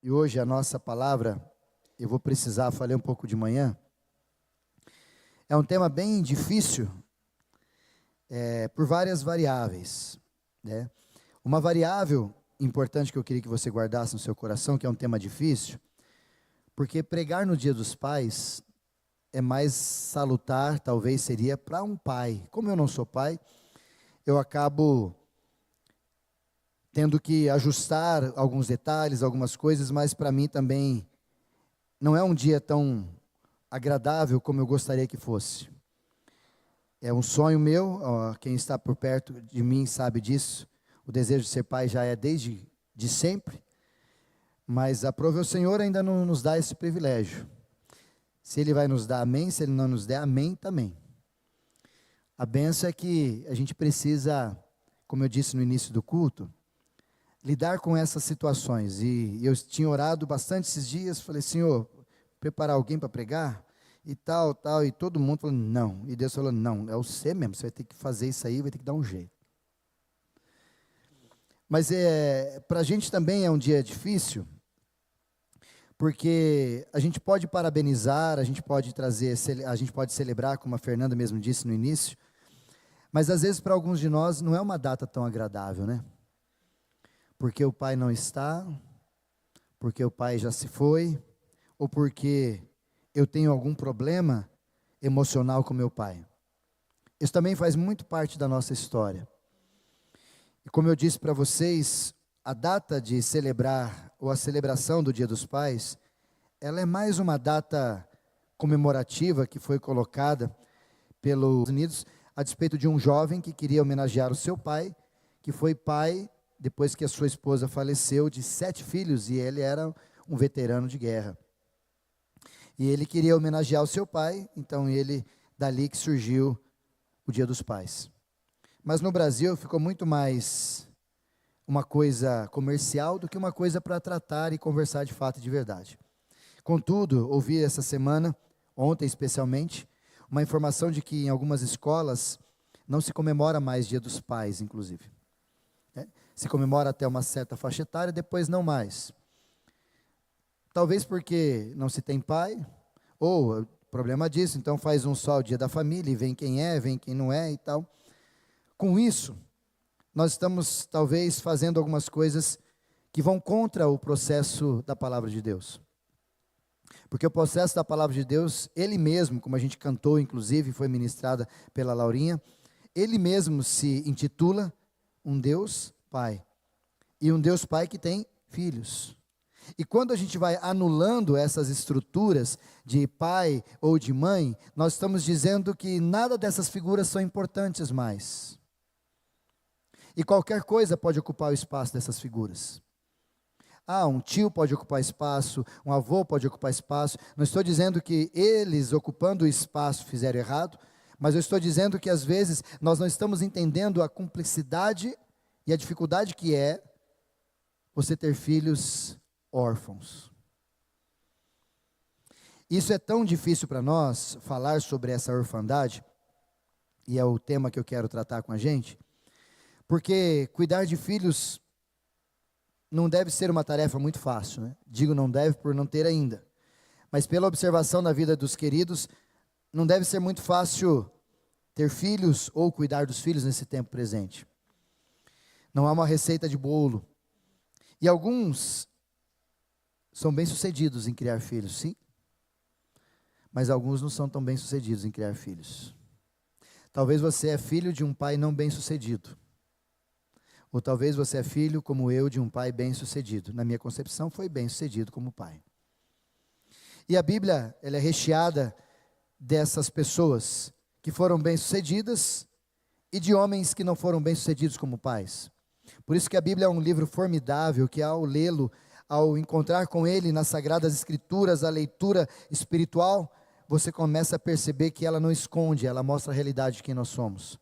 E hoje a nossa palavra, eu vou precisar, falei um pouco de manhã, é um tema bem difícil, por várias variáveis, né? Uma variável importante que eu queria que você guardasse no seu coração, que é um tema difícil, porque pregar no Dia dos Pais é mais salutar, talvez seria para um pai. Como eu não sou pai, eu acabo tendo que ajustar alguns detalhes, algumas coisas, mas para mim também não é um dia tão agradável como eu gostaria que fosse. É um sonho meu, ó, quem está por perto de mim sabe disso. O desejo de ser pai já é desde de sempre, mas aprove o Senhor ainda não nos dá esse privilégio. Se Ele vai nos dar, amém. Se Ele não nos der, amém também. A benção é que a gente precisa, como eu disse no início do culto, lidar com essas situações. E eu tinha orado bastante esses dias, falei, Senhor, preparar alguém para pregar? E tal, e todo mundo falou, não. E Deus falou, não, é você mesmo, você vai ter que fazer isso aí, vai ter que dar um jeito. Mas para a gente também é um dia difícil, porque a gente pode parabenizar, a gente pode trazer, a gente pode celebrar, como a Fernanda mesmo disse no início, mas às vezes para alguns de nós não é uma data tão agradável, né? Porque o pai não está, porque o pai já se foi, ou porque eu tenho algum problema emocional com meu pai. Isso também faz muito parte da nossa história. E como eu disse para vocês, a data de celebrar, ou a celebração do Dia dos Pais, ela é mais uma data comemorativa que foi colocada pelos Estados Unidos, a despeito de um jovem que queria homenagear o seu pai, que foi pai, depois que a sua esposa faleceu, de 7 filhos, e ele era um veterano de guerra. E ele queria homenagear o seu pai, então dali que surgiu o Dia dos Pais. Mas no Brasil ficou muito mais uma coisa comercial do que uma coisa para tratar e conversar de fato e de verdade. Contudo, ouvi essa semana, ontem especialmente, uma informação de que em algumas escolas não se comemora mais Dia dos Pais, inclusive. Se comemora até uma certa faixa etária, depois não mais. Talvez porque não se tem pai, ou problema disso, então faz um só o Dia da Família, e vem quem é, vem quem não é e tal. Com isso, nós estamos talvez fazendo algumas coisas que vão contra o processo da palavra de Deus. Porque o processo da palavra de Deus, ele mesmo, como a gente cantou, inclusive, foi ministrada pela Laurinha, ele mesmo se intitula um Deus Pai. E um Deus Pai que tem filhos. E quando a gente vai anulando essas estruturas de pai ou de mãe, nós estamos dizendo que nada dessas figuras são importantes mais. E qualquer coisa pode ocupar o espaço dessas figuras. Um tio pode ocupar espaço, um avô pode ocupar espaço. Não estou dizendo que eles, ocupando o espaço, fizeram errado, mas eu estou dizendo que às vezes nós não estamos entendendo a complexidade e a dificuldade que é você ter filhos órfãos. Isso é tão difícil para nós, falar sobre essa orfandade, e é o tema que eu quero tratar com a gente, porque cuidar de filhos não deve ser uma tarefa muito fácil, né? Digo não deve por não ter ainda, mas pela observação da vida dos queridos, não deve ser muito fácil ter filhos ou cuidar dos filhos nesse tempo presente. Não há uma receita de bolo, e alguns são bem-sucedidos em criar filhos, sim, mas alguns não são tão bem-sucedidos em criar filhos. Talvez você é filho de um pai não bem-sucedido, ou talvez você é filho, como eu, de um pai bem-sucedido. Na minha concepção, foi bem-sucedido como pai. E a Bíblia, ela é recheada dessas pessoas que foram bem-sucedidas e de homens que não foram bem-sucedidos como pais. Por isso que a Bíblia é um livro formidável, que ao lê-lo, ao encontrar com ele nas Sagradas Escrituras, a leitura espiritual, você começa a perceber que ela não esconde, ela mostra a realidade de quem nós somos.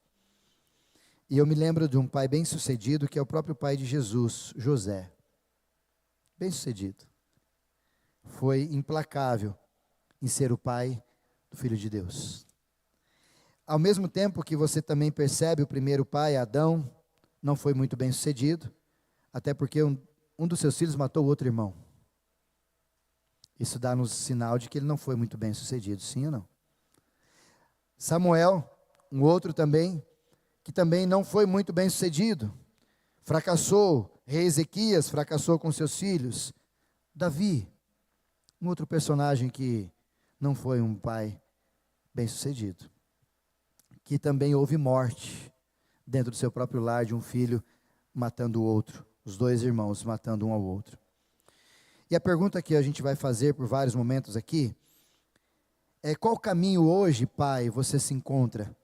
E eu me lembro de um pai bem-sucedido, que é o próprio pai de Jesus, José. Bem-sucedido. Foi implacável em ser o pai do Filho de Deus. Ao mesmo tempo que você também percebe o primeiro pai, Adão, não foi muito bem-sucedido, até porque um dos seus filhos matou o outro irmão. Isso dá-nos sinal de que ele não foi muito bem sucedido, sim ou não? Samuel, um outro também, que também não foi muito bem sucedido, fracassou. Rei Ezequias fracassou com seus filhos. Davi, um outro personagem que não foi um pai bem sucedido, que também houve morte dentro do seu próprio lar de um filho matando o outro, os dois irmãos matando um ao outro. E a pergunta que a gente vai fazer por vários momentos aqui é: qual caminho hoje, pai, você se encontra?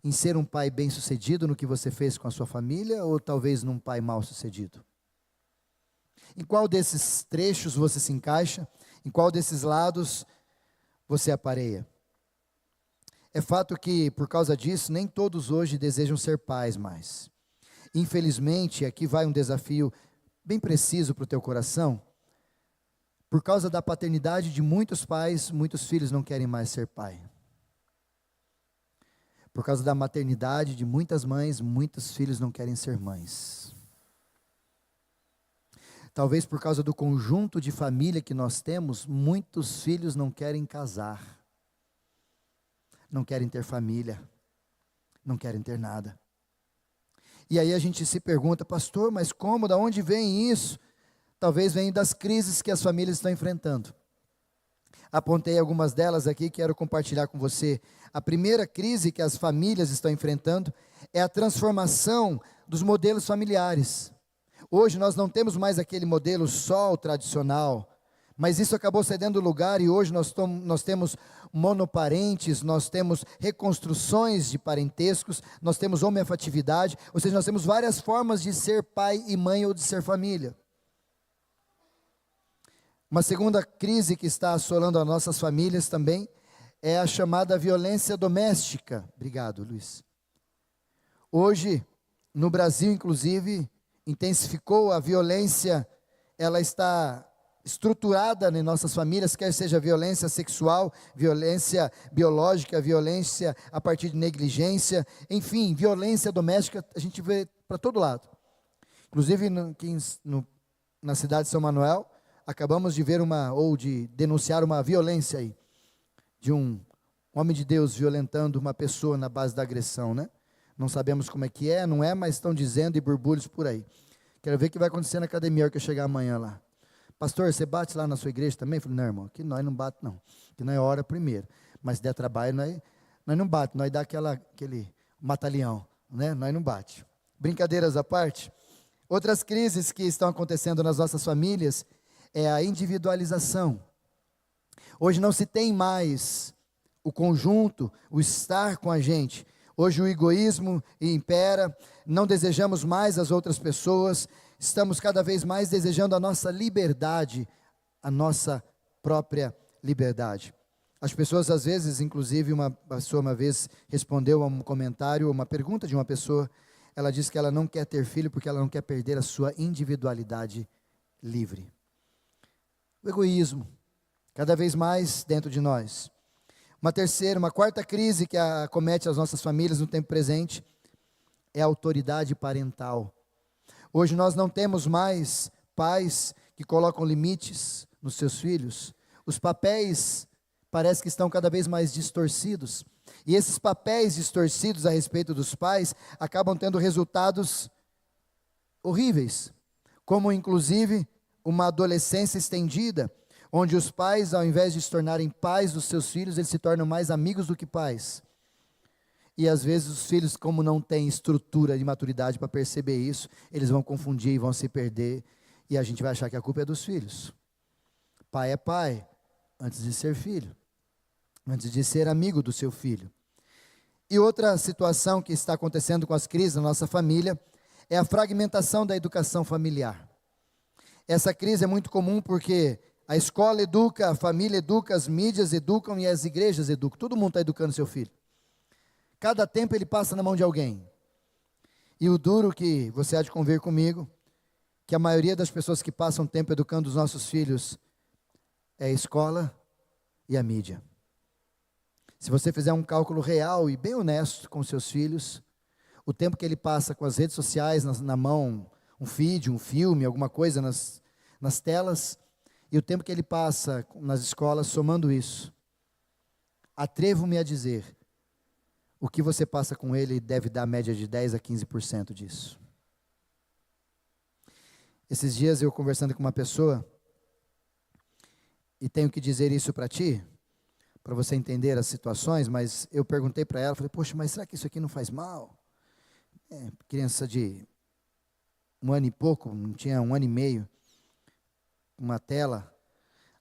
Em ser um pai bem-sucedido no que você fez com a sua família, ou talvez num pai mal-sucedido? Em qual desses trechos você se encaixa? Em qual desses lados você apareia? É fato que, por causa disso, nem todos hoje desejam ser pais mais. Infelizmente, aqui vai um desafio bem preciso para o teu coração. Por causa da paternidade de muitos pais, muitos filhos não querem mais ser pai. Por causa da maternidade de muitas mães, muitos filhos não querem ser mães. Talvez por causa do conjunto de família que nós temos, muitos filhos não querem casar, não querem ter família, não querem ter nada. E aí a gente se pergunta: pastor, mas como, da onde vem isso? Talvez venha das crises que as famílias estão enfrentando. Apontei algumas delas aqui, quero compartilhar com você. A primeira crise que as famílias estão enfrentando é a transformação dos modelos familiares. Hoje nós não temos mais aquele modelo só o tradicional, mas isso acabou cedendo lugar e hoje nós temos monoparentes, nós temos reconstruções de parentescos, nós temos homoafetividade, ou seja, nós temos várias formas de ser pai e mãe ou de ser família. Uma segunda crise que está assolando as nossas famílias também é a chamada violência doméstica. Obrigado, Luiz. Hoje, no Brasil, inclusive, intensificou a violência, ela está estruturada em nossas famílias, quer seja violência sexual, violência biológica, violência a partir de negligência, enfim, violência doméstica, a gente vê para todo lado. Inclusive, na cidade de São Manuel, acabamos de ver de denunciar uma violência aí, de um homem de Deus violentando uma pessoa na base da agressão, né? Não sabemos como é, não é, mas estão dizendo e burbulhos por aí. Quero ver o que vai acontecer na academia, hora que eu chegar amanhã lá. Pastor, você bate lá na sua igreja também? Eu falei: não, irmão, aqui nós não bate não, aqui nós ora primeiro, mas se der trabalho, nós não bate, nós dá aquele batalhão, né? Nós não bate. Brincadeiras à parte, outras crises que estão acontecendo nas nossas famílias é a individualização. Hoje não se tem mais o conjunto, o estar com a gente. Hoje o egoísmo impera, não desejamos mais as outras pessoas, estamos cada vez mais desejando a nossa liberdade, a nossa própria liberdade. As pessoas às vezes, inclusive uma pessoa uma vez respondeu a um comentário, uma pergunta de uma pessoa, ela disse que ela não quer ter filho porque ela não quer perder a sua individualidade livre. O egoísmo, cada vez mais dentro de nós. Uma quarta crise que acomete as nossas famílias no tempo presente é a autoridade parental. Hoje nós não temos mais pais que colocam limites nos seus filhos. Os papéis parece que estão cada vez mais distorcidos. E esses papéis distorcidos a respeito dos pais acabam tendo resultados horríveis, como inclusive uma adolescência estendida, onde os pais, ao invés de se tornarem pais dos seus filhos, eles se tornam mais amigos do que pais. E às vezes os filhos, como não têm estrutura de maturidade para perceber isso, eles vão confundir e vão se perder, e a gente vai achar que a culpa é dos filhos. Pai é pai, antes de ser filho, antes de ser amigo do seu filho. E outra situação que está acontecendo com as crises na nossa família é a fragmentação da educação familiar. Essa crise é muito comum porque a escola educa, a família educa, as mídias educam e as igrejas educam. Todo mundo está educando seu filho. Cada tempo ele passa na mão de alguém. E o duro que você há de convir comigo, que a maioria das pessoas que passam tempo educando os nossos filhos é a escola e a mídia. Se você fizer um cálculo real e bem honesto com seus filhos, o tempo que ele passa com as redes sociais na mão, um feed, um filme, alguma coisa nas telas, e o tempo que ele passa nas escolas somando isso, atrevo-me a dizer, o que você passa com ele deve dar média de 10 a 15% disso. Esses dias eu conversando com uma pessoa, e tenho que dizer isso para ti, para você entender as situações, mas eu perguntei para ela, falei, poxa, mas será que isso aqui não faz mal? Criança de 1 ano e pouco, não tinha 1 ano e meio, uma tela.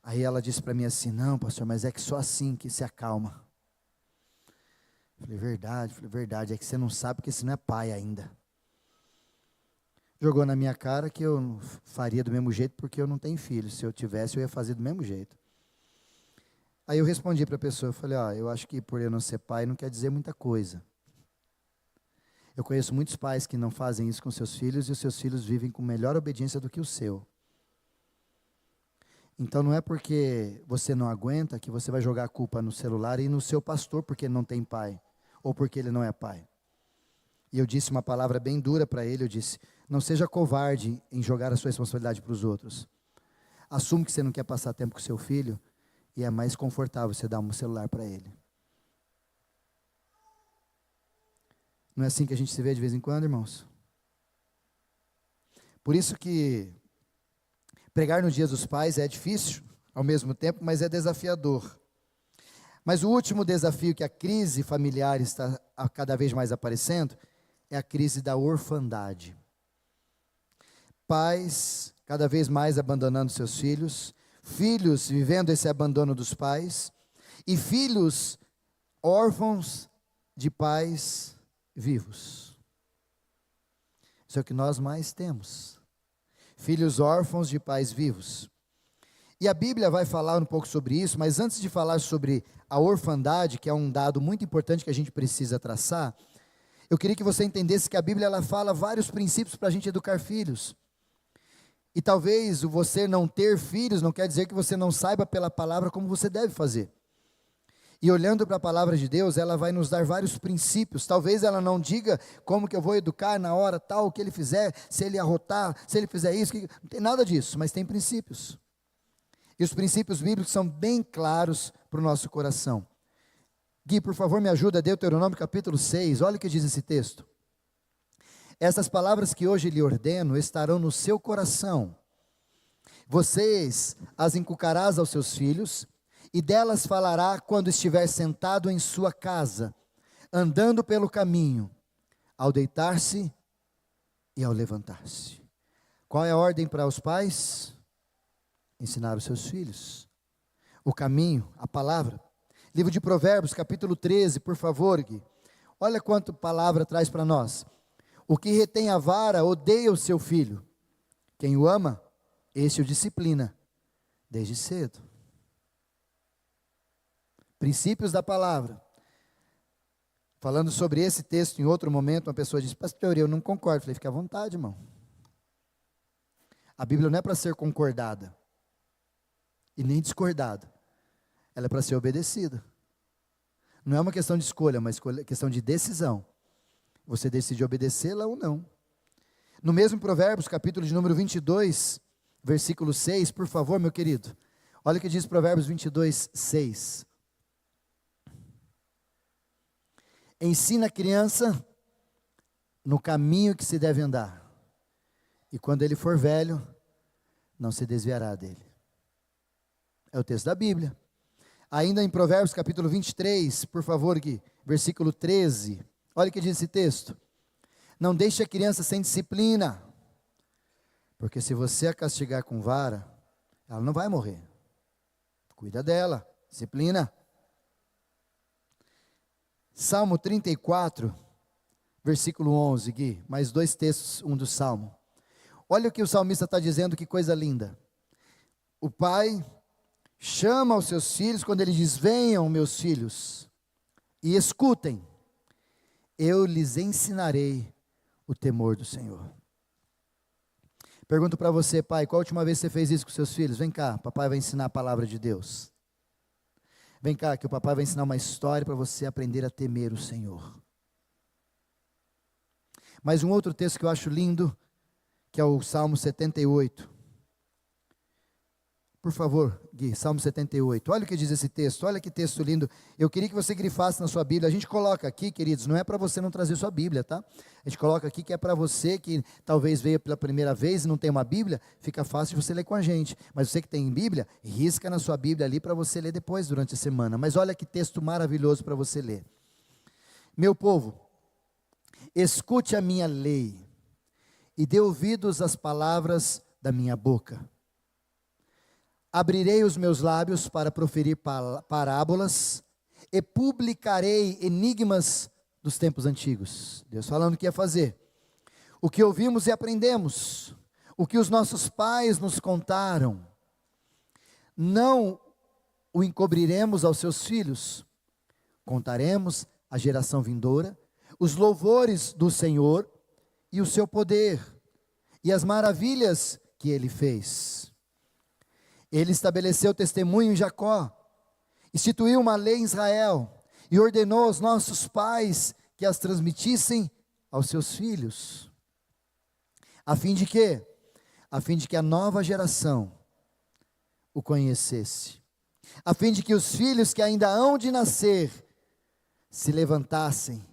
Aí ela disse para mim assim, não, pastor, mas é que só assim que se acalma. Falei, verdade, é que você não sabe porque você não é pai ainda. Jogou na minha cara que eu faria do mesmo jeito porque eu não tenho filho. Se eu tivesse, eu ia fazer do mesmo jeito. Aí eu respondi para a pessoa, eu falei, eu acho que por eu não ser pai não quer dizer muita coisa. Eu conheço muitos pais que não fazem isso com seus filhos e os seus filhos vivem com melhor obediência do que o seu. Então não é porque você não aguenta que você vai jogar a culpa no celular e no seu pastor porque ele não tem pai, ou porque ele não é pai. E eu disse uma palavra bem dura para ele, eu disse, não seja covarde em jogar a sua responsabilidade para os outros. Assume que você não quer passar tempo com seu filho, e é mais confortável você dar um celular para ele. Não é assim que a gente se vê de vez em quando, irmãos? Por isso que pregar no Dia dos Pais é difícil, ao mesmo tempo, mas é desafiador. Mas o último desafio que a crise familiar está cada vez mais aparecendo, é a crise da orfandade. Pais cada vez mais abandonando seus filhos, filhos vivendo esse abandono dos pais, e filhos órfãos de pais vivos. Isso é o que nós mais temos. Filhos órfãos de pais vivos. E a Bíblia vai falar um pouco sobre isso, mas antes de falar sobre a orfandade, que é um dado muito importante que a gente precisa traçar, eu queria que você entendesse que a Bíblia ela fala vários princípios para a gente educar filhos. E talvez o você não ter filhos não quer dizer que você não saiba pela palavra como você deve fazer. E olhando para a palavra de Deus, ela vai nos dar vários princípios. Talvez ela não diga como que eu vou educar na hora tal, o que ele fizer, se ele arrotar, se ele fizer isso, não tem nada disso, mas tem princípios. E os princípios bíblicos são bem claros para o nosso coração. Gui, por favor, me ajuda, Deuteronômio capítulo 6, olha o que diz esse texto. Essas palavras que hoje lhe ordeno estarão no seu coração. Vocês as inculcarás aos seus filhos, e delas falará quando estiver sentado em sua casa, andando pelo caminho, ao deitar-se e ao levantar-se. Qual é a ordem para os pais? Ensinar os seus filhos o caminho, a palavra. Livro de Provérbios, capítulo 13, por favor, Gui. Olha quanto palavra traz para nós. O que retém a vara odeia o seu filho. Quem o ama, esse o disciplina, desde cedo. Princípios da palavra. Falando sobre esse texto em outro momento, uma pessoa disse, pastor, eu não concordo. Eu falei, fica à vontade, irmão. A Bíblia não é para ser concordada, e nem discordada. Ela é para ser obedecida. Não é uma questão de escolha, mas questão de decisão. Você decide obedecê-la ou não. No mesmo Provérbios, capítulo de número 22, versículo 6, por favor, meu querido. Olha o que diz Provérbios 22, 6. Ensina a criança no caminho que se deve andar, e quando ele for velho, não se desviará dele. É o texto da Bíblia. Ainda em Provérbios capítulo 23, por favor, Gui, versículo 13. Olha o que diz esse texto. Não deixe a criança sem disciplina, porque se você a castigar com vara, ela não vai morrer. Cuida dela, disciplina. Salmo 34, versículo 11, Gui, mais 2 textos, um do Salmo. Olha o que o salmista está dizendo, que coisa linda. O pai chama os seus filhos quando ele diz, venham meus filhos, e escutem, eu lhes ensinarei o temor do Senhor. Pergunto para você, pai, qual a última vez você fez isso com seus filhos? Vem cá, papai vai ensinar a palavra de Deus. Vem cá, que o papai vai ensinar uma história para você aprender a temer o Senhor. Mas um outro texto que eu acho lindo, que é o Salmo 78. Por favor, Gui, Salmo 78. Olha o que diz esse texto, olha que texto lindo. Eu queria que você grifasse na sua Bíblia. A gente coloca aqui, queridos, não é para você não trazer sua Bíblia, tá? A gente coloca aqui que é para você que talvez veio pela primeira vez e não tem uma Bíblia, fica fácil de você ler com a gente. Mas você que tem Bíblia, risca na sua Bíblia ali para você ler depois, durante a semana. Mas olha que texto maravilhoso para você ler. Meu povo, escute a minha lei e dê ouvidos às palavras da minha boca. Abrirei os meus lábios para proferir parábolas e publicarei enigmas dos tempos antigos. Deus falando o que ia fazer. O que ouvimos e aprendemos, o que os nossos pais nos contaram, não o encobriremos aos seus filhos. Contaremos à geração vindoura os louvores do Senhor e o seu poder e as maravilhas que Ele fez. Ele estabeleceu testemunho em Jacó, instituiu uma lei em Israel e ordenou aos nossos pais que as transmitissem aos seus filhos. A fim de quê? A fim de que a nova geração o conhecesse. A fim de que os filhos que ainda hão de nascer se levantassem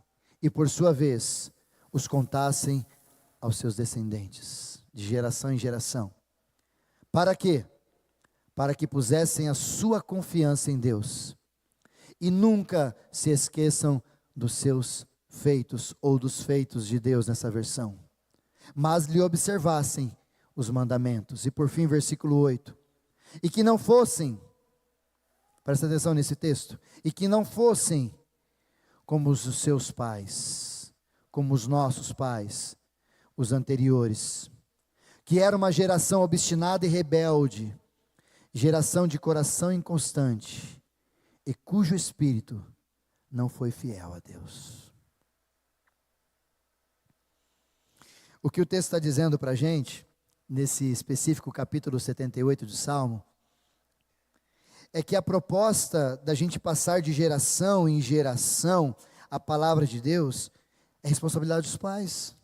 e, por sua vez, os contassem aos seus descendentes, de geração em geração. Para quê? Para que pusessem a sua confiança em Deus e nunca se esqueçam dos seus feitos ou dos feitos de Deus nessa versão, mas lhe observassem os mandamentos. E por fim, versículo 8, e que não fossem, presta atenção nesse texto, e que não fossem como os seus pais, como os nossos pais, os anteriores, que era uma geração obstinada e rebelde, geração de coração inconstante, e cujo espírito não foi fiel a Deus. O que o texto está dizendo para a gente, nesse específico capítulo 78 de Salmo, é que a proposta da gente passar de geração em geração a palavra de Deus é responsabilidade dos pais.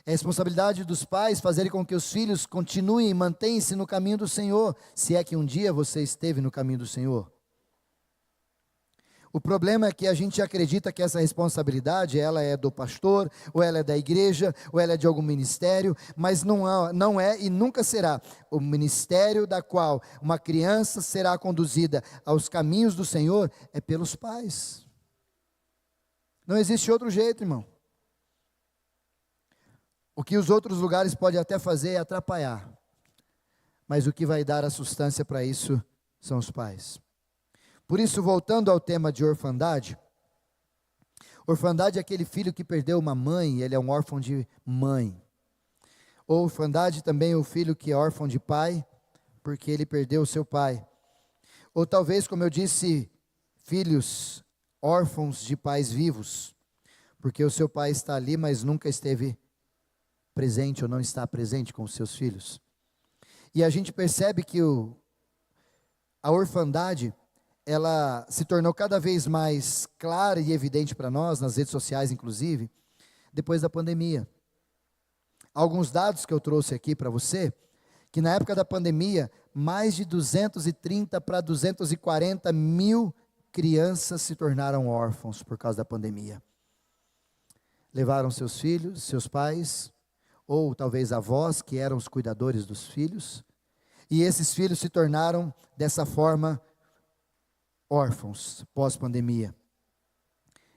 É responsabilidade dos pais fazerem com que os filhos continuem e mantenham-se no caminho do Senhor, se é que um dia você esteve no caminho do Senhor. O problema é que a gente acredita que essa responsabilidade, ela é do pastor, ou ela é da igreja, ou ela é de algum ministério, mas não é e nunca será o ministério da qual uma criança será conduzida aos caminhos do Senhor, é pelos pais. Não existe outro jeito, irmão. O que os outros lugares podem até fazer é atrapalhar, mas o que vai dar a substância para isso são os pais. Por isso, voltando ao tema de orfandade, orfandade é aquele filho que perdeu uma mãe, ele é um órfão de mãe. Ou orfandade também é o filho que é órfão de pai, porque ele perdeu o seu pai. Ou talvez, como eu disse, filhos órfãos de pais vivos, porque o seu pai está ali, mas nunca esteve presente ou não está presente com os seus filhos. E a gente percebe que a orfandade, ela se tornou cada vez mais clara e evidente para nós, nas redes sociais inclusive, depois da pandemia. Alguns dados que eu trouxe aqui para você, que na época da pandemia, mais de 230 para 240 mil crianças se tornaram órfãos por causa da pandemia. Levaram seus filhos, seus pais, ou talvez avós, que eram os cuidadores dos filhos, e esses filhos se tornaram, dessa forma, órfãos, pós-pandemia.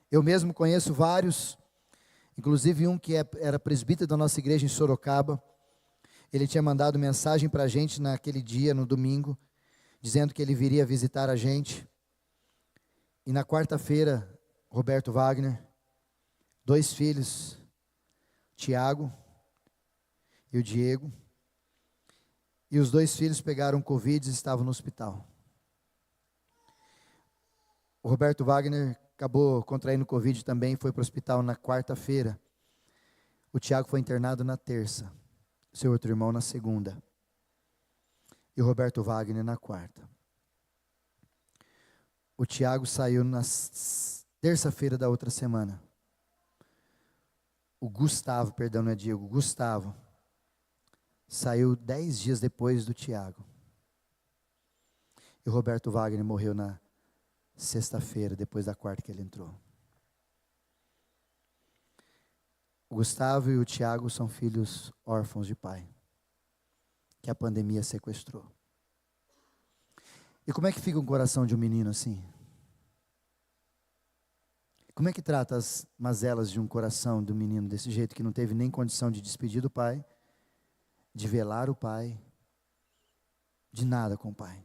Eu mesmo conheço vários, inclusive um que era presbítero da nossa igreja em Sorocaba. Ele tinha mandado mensagem para a gente naquele dia, no domingo, dizendo que ele viria visitar a gente. E na quarta-feira, Roberto Wagner, 2 filhos, Tiago e o Diego, e os 2 filhos pegaram Covid e estavam no hospital. O Roberto Wagner acabou contraindo Covid também, foi para o hospital na quarta-feira. O Tiago foi internado na terça, seu outro irmão na segunda, e o Roberto Wagner na quarta. O Tiago saiu na terça-feira da outra semana. O Gustavo, perdão, não é Diego, Gustavo, saiu 10 dias depois do Tiago. E o Roberto Wagner morreu na sexta-feira, depois da quarta que ele entrou. O Gustavo e o Tiago são filhos órfãos de pai, que a pandemia sequestrou. E como é que fica o coração de um menino assim? Como é que trata as mazelas de um coração de um menino desse jeito, que não teve nem condição de despedir do pai, de velar o pai, de nada com o pai?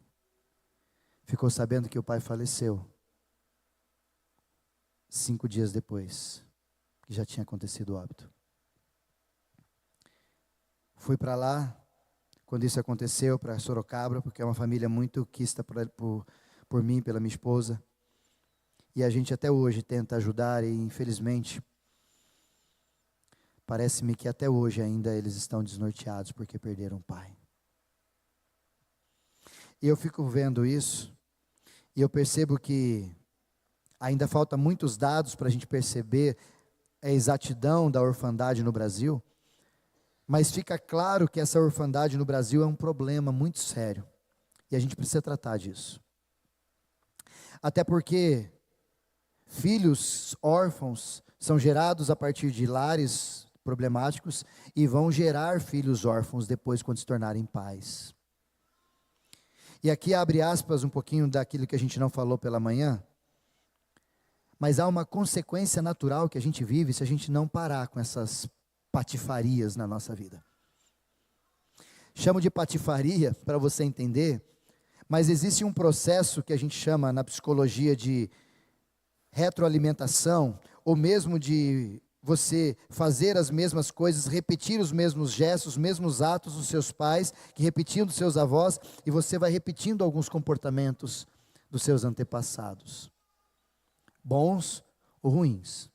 Ficou sabendo que o pai faleceu 5 dias depois, que já tinha acontecido o óbito. Fui para lá, quando isso aconteceu, para Sorocaba, porque é uma família muito quista por mim, pela minha esposa. E a gente até hoje tenta ajudar e, infelizmente, parece-me que até hoje ainda eles estão desnorteados porque perderam o pai. E eu fico vendo isso, e eu percebo que ainda falta muitos dados para a gente perceber a exatidão da orfandade no Brasil, mas fica claro que essa orfandade no Brasil é um problema muito sério, e a gente precisa tratar disso. Até porque filhos órfãos são gerados a partir de lares problemáticos e vão gerar filhos órfãos depois quando se tornarem pais. E aqui abre aspas um pouquinho daquilo que a gente não falou pela manhã, mas há uma consequência natural que a gente vive se a gente não parar com essas patifarias na nossa vida. Chamo de patifaria para você entender, mas existe um processo que a gente chama na psicologia de retroalimentação, ou mesmo de você fazer as mesmas coisas, repetir os mesmos gestos, os mesmos atos dos seus pais, que repetiam dos seus avós, e você vai repetindo alguns comportamentos dos seus antepassados, bons ou ruins.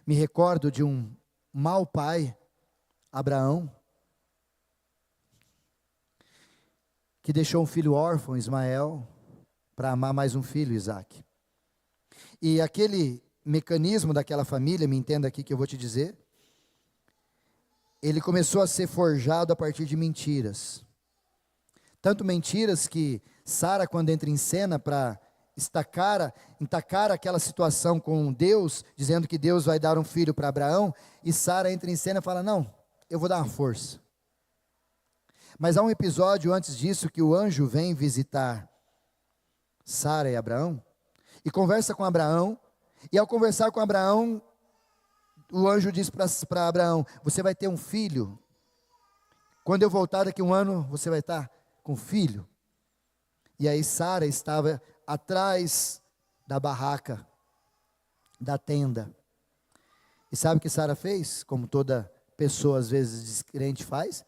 Me recordo de um mau pai, Abraão, que deixou um filho órfão, Ismael, para amar mais um filho, Isaac. E aquele mecanismo daquela família, me entenda aqui que eu vou te dizer, ele começou a ser forjado a partir de mentiras. Tanto mentiras que Sara, quando entra em cena para entacar aquela situação com Deus, dizendo que Deus vai dar um filho para Abraão, e Sara entra em cena e fala, não, eu vou dar uma força. Mas há um episódio antes disso que o anjo vem visitar Sara e Abraão, e conversa com Abraão, e ao conversar com Abraão, o anjo diz para Abraão, você vai ter um filho, quando eu voltar daqui 1 ano, você vai estar com filho. E aí Sara estava atrás da barraca, da tenda, e sabe o que Sara fez? Como toda pessoa às vezes descrente faz?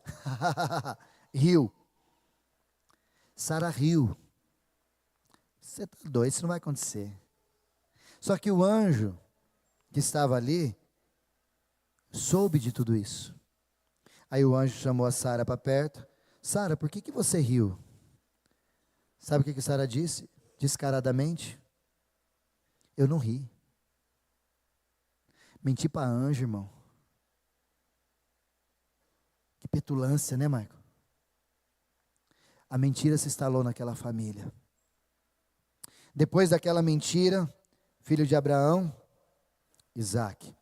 Riu. Sara riu. Você está doido, isso não vai acontecer. Só que o anjo que estava ali soube de tudo isso. Aí o anjo chamou a Sara para perto. Sara, por que você riu? Sabe o que Sara disse? Descaradamente. Eu não ri. Menti para anjo, irmão. Que petulância, né, Marco? A mentira se instalou naquela família. Depois daquela mentira, filho de Abraão, Isaac.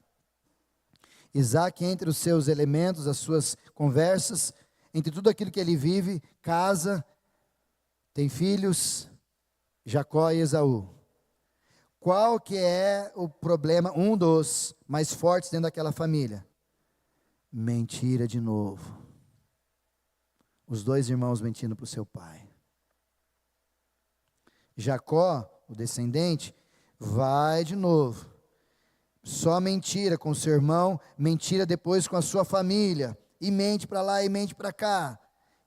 Isaac, entre os seus elementos, as suas conversas, entre tudo aquilo que ele vive, casa, tem filhos, Jacó e Esaú. Qual que é o problema, um dos mais fortes dentro daquela família? Mentira de novo. Os 2 irmãos mentindo para o seu pai. Jacó, o descendente, vai de novo. Só mentira com o seu irmão, mentira depois com a sua família. E mente para lá e mente para cá.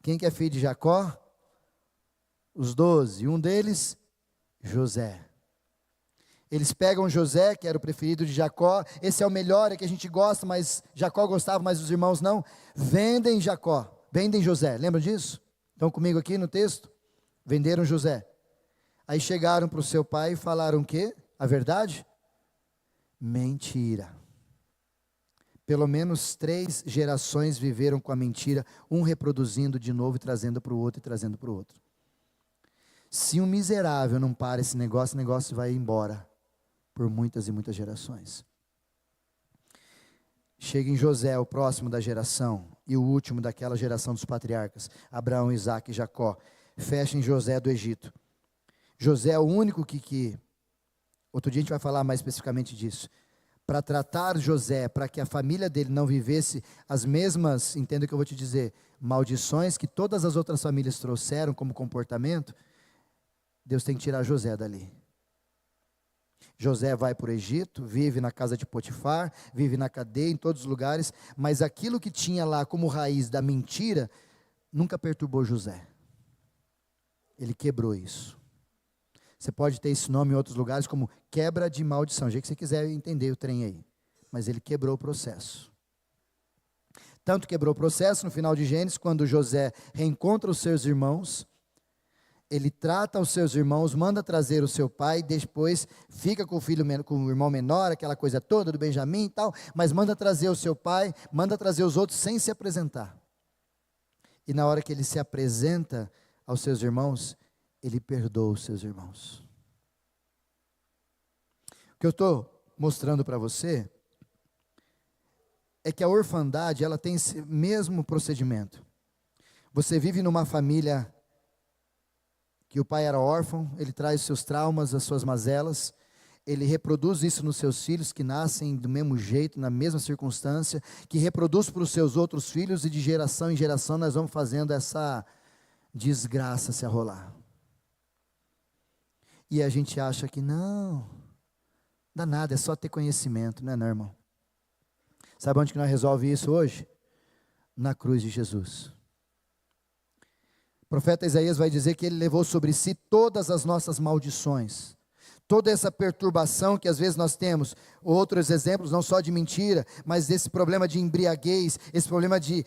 Quem que é filho de Jacó? Os 12. Um deles, José. Eles pegam José, que era o preferido de Jacó. Esse é o melhor, é que a gente gosta, mas Jacó gostava, mas os irmãos não. Vendem José. Lembra disso? Estão comigo aqui no texto? Venderam José. Aí chegaram para o seu pai e falaram o quê? A verdade? Mentira. Pelo menos 3 gerações viveram com a mentira, um reproduzindo de novo e trazendo para o outro e trazendo para o outro. Se um miserável não para esse negócio, o negócio vai embora por muitas e muitas gerações. Chega em José, o próximo da geração, e o último daquela geração dos patriarcas, Abraão, Isaque e Jacó. Fecha em José do Egito. José é o único que outro dia a gente vai falar mais especificamente disso. Para tratar José, para que a família dele não vivesse as mesmas, entenda o que eu vou te dizer, maldições que todas as outras famílias trouxeram como comportamento, Deus tem que tirar José dali. José vai para o Egito, vive na casa de Potifar, vive na cadeia, em todos os lugares, mas aquilo que tinha lá como raiz da mentira, nunca perturbou José. Ele quebrou isso. Você pode ter esse nome em outros lugares como quebra de maldição, do jeito que você quiser entender o trem aí. Mas ele quebrou o processo. Tanto quebrou o processo, no final de Gênesis, quando José reencontra os seus irmãos, ele trata os seus irmãos, manda trazer o seu pai, depois fica com o filho, com o irmão menor, aquela coisa toda do Benjamim e tal, mas manda trazer o seu pai, manda trazer os outros sem se apresentar. E na hora que ele se apresenta aos seus irmãos, ele perdoa os seus irmãos. O que eu estou mostrando para você é que a orfandade, ela tem esse mesmo procedimento. Você vive numa família que o pai era órfão, ele traz os seus traumas, as suas mazelas, ele reproduz isso nos seus filhos que nascem do mesmo jeito, na mesma circunstância, que reproduz para os seus outros filhos, e de geração em geração nós vamos fazendo essa desgraça se arrolar. E a gente acha que não dá nada, é só ter conhecimento, não é, irmão? Sabe onde que nós resolvemos isso hoje? Na cruz de Jesus. O profeta Isaías vai dizer que ele levou sobre si todas as nossas maldições, toda essa perturbação que às vezes nós temos, outros exemplos não só de mentira, mas desse problema de embriaguez, esse problema de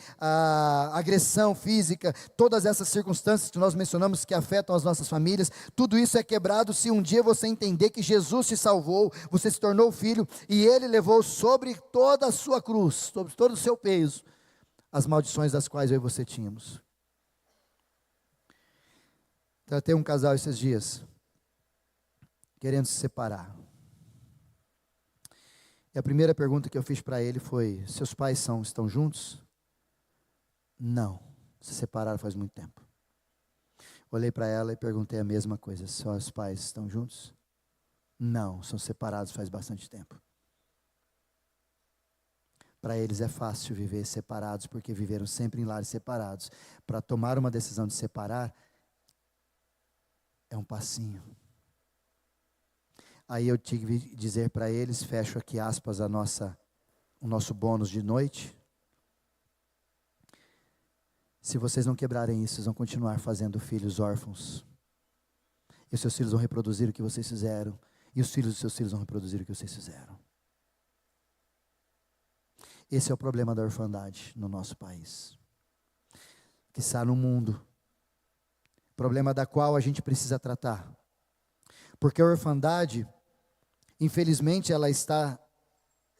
agressão física, todas essas circunstâncias que nós mencionamos que afetam as nossas famílias, tudo isso é quebrado se um dia você entender que Jesus te salvou, você se tornou filho, e Ele levou sobre toda a sua cruz, sobre todo o seu peso, as maldições das quais eu e você tínhamos. Tratei um casal esses dias, querendo se separar. E a primeira pergunta que eu fiz para ele foi: seus pais estão juntos? Não, se separaram faz muito tempo. Olhei para ela e perguntei a mesma coisa: seus pais estão juntos? Não, são separados faz bastante tempo. Para eles é fácil viver separados, porque viveram sempre em lares separados. Para tomar uma decisão de separar, é um passinho. Aí eu tive que dizer para eles, fecho aqui aspas, o nosso bônus de noite. Se vocês não quebrarem isso, vocês vão continuar fazendo filhos órfãos. E os seus filhos vão reproduzir o que vocês fizeram. E os filhos dos seus filhos vão reproduzir o que vocês fizeram. Esse é o problema da orfandade no nosso país. Que está no mundo. Problema da qual a gente precisa tratar. Porque a orfandade, infelizmente, ela está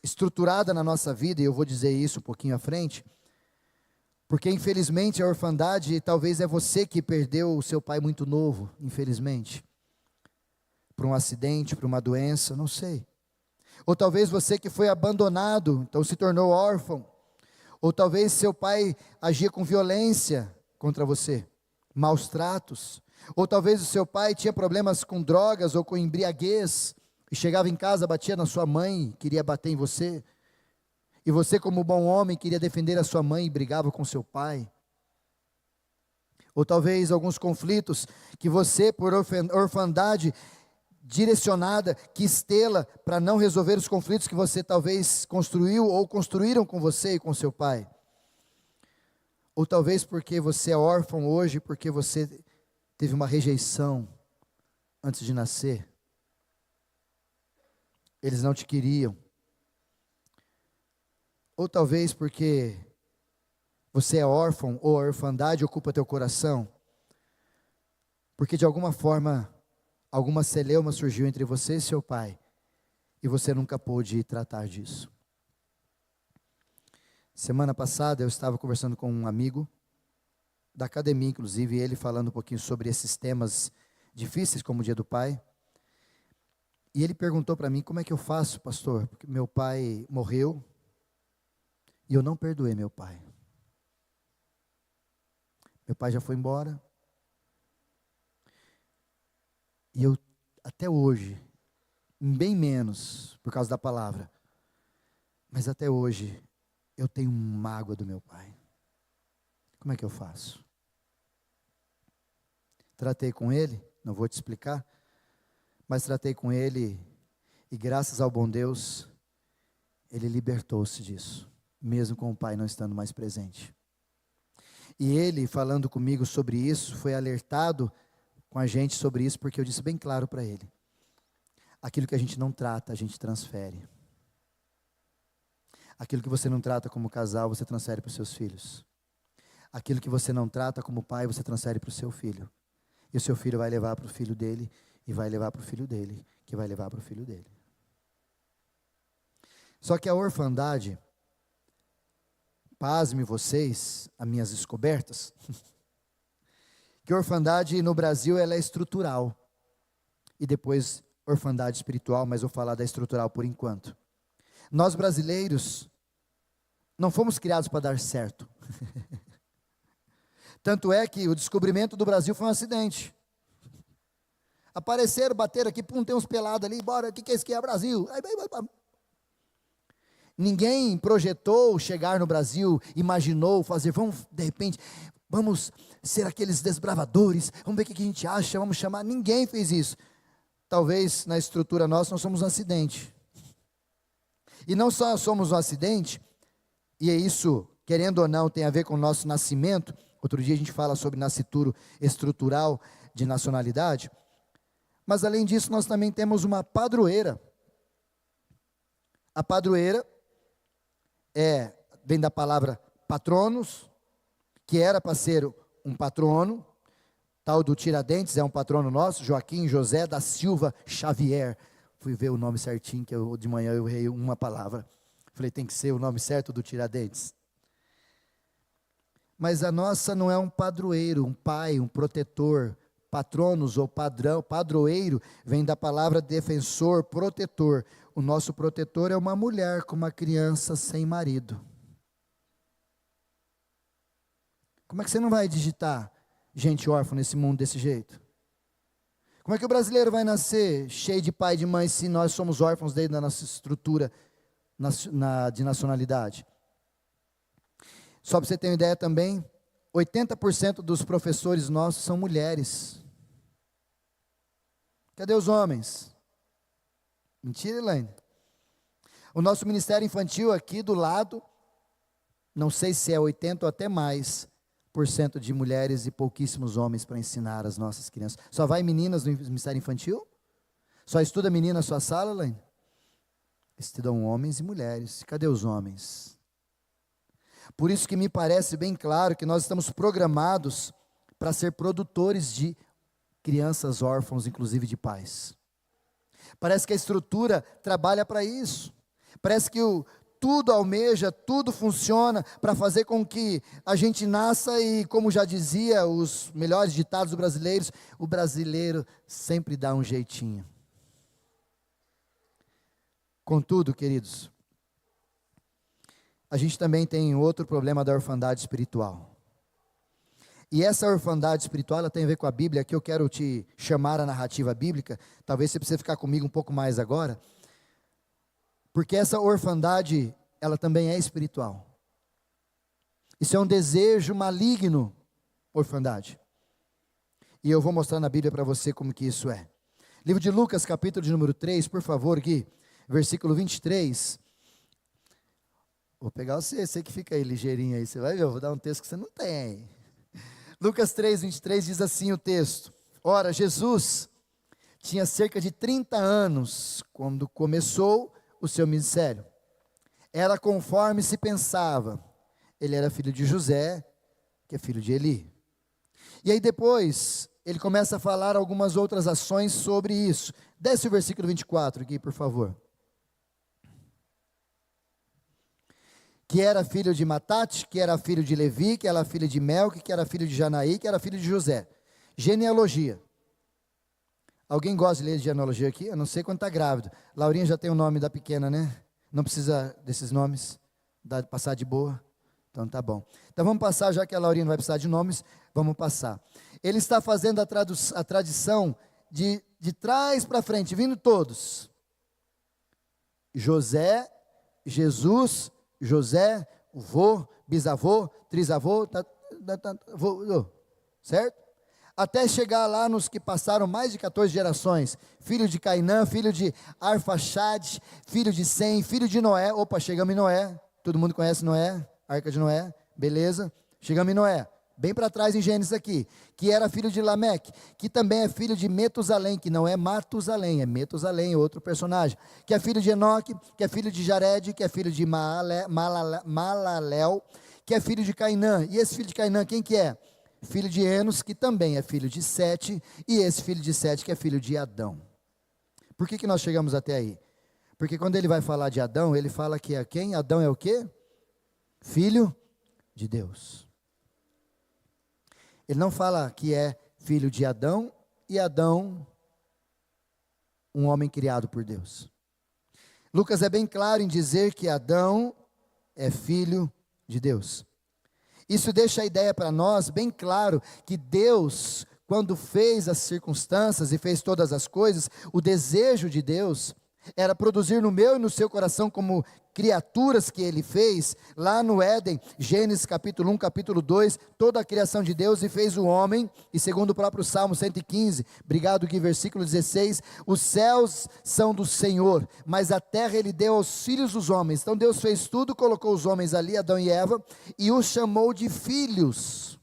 estruturada na nossa vida, e eu vou dizer isso um pouquinho à frente, porque infelizmente a orfandade, talvez é você que perdeu o seu pai muito novo, infelizmente, por um acidente, por uma doença, não sei. Ou talvez você que foi abandonado, então se tornou órfão, ou talvez seu pai agia com violência contra você, maus tratos, ou talvez o seu pai tinha problemas com drogas ou com embriaguez, e chegava em casa, batia na sua mãe, queria bater em você, e você como bom homem queria defender a sua mãe e brigava com seu pai. Ou talvez alguns conflitos que você, por orfandade direcionada, quis tê-la para não resolver os conflitos que você talvez construiu ou construíram com você e com seu pai. Ou talvez porque você é órfão hoje, porque você teve uma rejeição antes de nascer. Eles não te queriam. Ou talvez porque você é órfão, ou a orfandade ocupa teu coração. Porque de alguma forma, alguma celeuma surgiu entre você e seu pai, e você nunca pôde tratar disso. Semana passada eu estava conversando com um amigo, da academia inclusive, ele falando um pouquinho sobre esses temas difíceis, como o Dia do Pai. E ele perguntou para mim, como é que eu faço, pastor? Porque meu pai morreu e eu não perdoei meu pai. Meu pai já foi embora. E eu, até hoje, bem menos por causa da palavra, mas até hoje, eu tenho mágoa do meu pai. Como é que eu faço? Tratei com ele, não vou te explicar, mas tratei com ele e graças ao bom Deus, ele libertou-se disso, mesmo com o pai não estando mais presente. E ele, falando comigo sobre isso, foi alertado com a gente sobre isso, porque eu disse bem claro para ele: aquilo que a gente não trata, a gente transfere. Aquilo que você não trata como casal, você transfere para os seus filhos. Aquilo que você não trata como pai, você transfere para o seu filho. E o seu filho vai levar para o filho dele, e vai levar para o filho dele, que vai levar para o filho dele. Só que a orfandade, pasme vocês, as minhas descobertas, que a orfandade no Brasil ela é estrutural. E depois orfandade espiritual, mas vou falar da estrutural por enquanto. Nós brasileiros não fomos criados para dar certo. Tanto é que o descobrimento do Brasil foi um acidente. Apareceram, bateram aqui, pum, tem uns pelados ali, bora, o que é isso que é Brasil? Ninguém projetou chegar no Brasil, imaginou fazer, vamos, de repente, vamos ser aqueles desbravadores, vamos ver o que a gente acha, vamos chamar, ninguém fez isso. Talvez na estrutura nossa nós somos um acidente. E não só somos um acidente, e é isso, querendo ou não, tem a ver com o nosso nascimento. Outro dia a gente fala sobre nascituro estrutural de nacionalidade. Mas além disso, nós também temos uma padroeira. A padroeira vem da palavra patronos, que era para ser um patrono. Tal do Tiradentes é um patrono nosso, Joaquim José da Silva Xavier. Fui ver o nome certinho, que de manhã eu errei uma palavra. Falei, tem que ser o nome certo do Tiradentes. Mas a nossa não é um padroeiro, um pai, um protetor. Patronos ou padrão, padroeiro, vem da palavra defensor, protetor. O nosso protetor é uma mulher com uma criança sem marido. Como é que você não vai digitar gente órfã nesse mundo desse jeito? Como é que o brasileiro vai nascer cheio de pai e de mãe se nós somos órfãos dentro da nossa estrutura de nacionalidade? Só para você ter uma ideia também, 80% dos professores nossos são mulheres. Cadê os homens? Mentira, Elaine. O nosso ministério infantil aqui do lado, não sei se é 80% ou até mais por cento de mulheres e pouquíssimos homens para ensinar as nossas crianças. Só vai meninas no ministério infantil? Só estuda menina na sua sala, Elaine? Estudam homens e mulheres. Cadê os homens? Por isso que me parece bem claro que nós estamos programados para ser produtores de crianças órfãos, inclusive de pais. Parece que a estrutura trabalha para isso. Parece que tudo almeja, tudo funciona para fazer com que a gente nasça e, como já dizia os melhores ditados brasileiros, o brasileiro sempre dá um jeitinho. Contudo, queridos, a gente também tem outro problema da orfandade espiritual. E essa orfandade espiritual, ela tem a ver com a Bíblia, que eu quero te chamar a narrativa bíblica, talvez você precise ficar comigo um pouco mais agora, porque essa orfandade, ela também é espiritual. Isso é um desejo maligno, orfandade. E eu vou mostrar na Bíblia para você como que isso é. Livro de Lucas, capítulo de número 3, por favor, Gui, versículo 23. Vou pegar você que fica aí ligeirinho aí, você vai ver, eu vou dar um texto que você não tem. Lucas 3, 23 diz assim o texto: Ora, Jesus tinha cerca de 30 anos quando começou o seu ministério. Era conforme se pensava. Ele era filho de José, que é filho de Eli. E aí depois, ele começa a falar algumas outras ações sobre isso. Desce o versículo 24 aqui, por favor. que era filho de Matate, que era filho de Levi, que era filho de Melque, que era filho de Janaí, que era filho de José. Genealogia. Alguém gosta de ler genealogia aqui? Eu não sei quando está grávido. Laurinha já tem o nome da pequena, né? Não precisa desses nomes, passar de boa. Então tá bom. Então vamos passar, já que a Laurinha não vai precisar de nomes, vamos passar. Ele está fazendo a tradição de trás para frente, vindo todos. José, Jesus, José, o vô, bisavô, trisavô, certo? Até chegar lá nos que passaram mais de 14 gerações, filho de Cainã, filho de Arfaxade, filho de Sem, filho de Noé. Opa, chegamos em Noé, todo mundo conhece Noé, Arca de Noé, beleza, chegamos em Noé, bem para trás em Gênesis aqui, que era filho de Lameque, que também é filho de Metusalém, que não é Matusalém, é Metusalém, outro personagem, que é filho de Enoque, que é filho de Jared, que é filho de Malalel, que é filho de Cainã. E esse filho de Cainã, quem que é? Filho de Enos, que também é filho de Sete, e esse filho de Sete que é filho de Adão. Por que nós chegamos até aí? Porque quando ele vai falar de Adão, ele fala que é quem? Adão é o quê? Filho de Deus. Ele não fala que é filho de Adão, e Adão, um homem criado por Deus. Lucas é bem claro em dizer que Adão é filho de Deus. Isso deixa a ideia para nós bem claro que Deus, quando fez as circunstâncias e fez todas as coisas, o desejo de Deus era produzir no meu e no seu coração, como criaturas que ele fez, lá no Éden, Gênesis capítulo 1, capítulo 2, toda a criação de Deus, e fez o homem, e segundo o próprio Salmo 115, obrigado Gui, versículo 16, os céus são do Senhor, mas a terra ele deu aos filhos dos homens. Então Deus fez tudo, colocou os homens ali, Adão e Eva, e os chamou de filhos.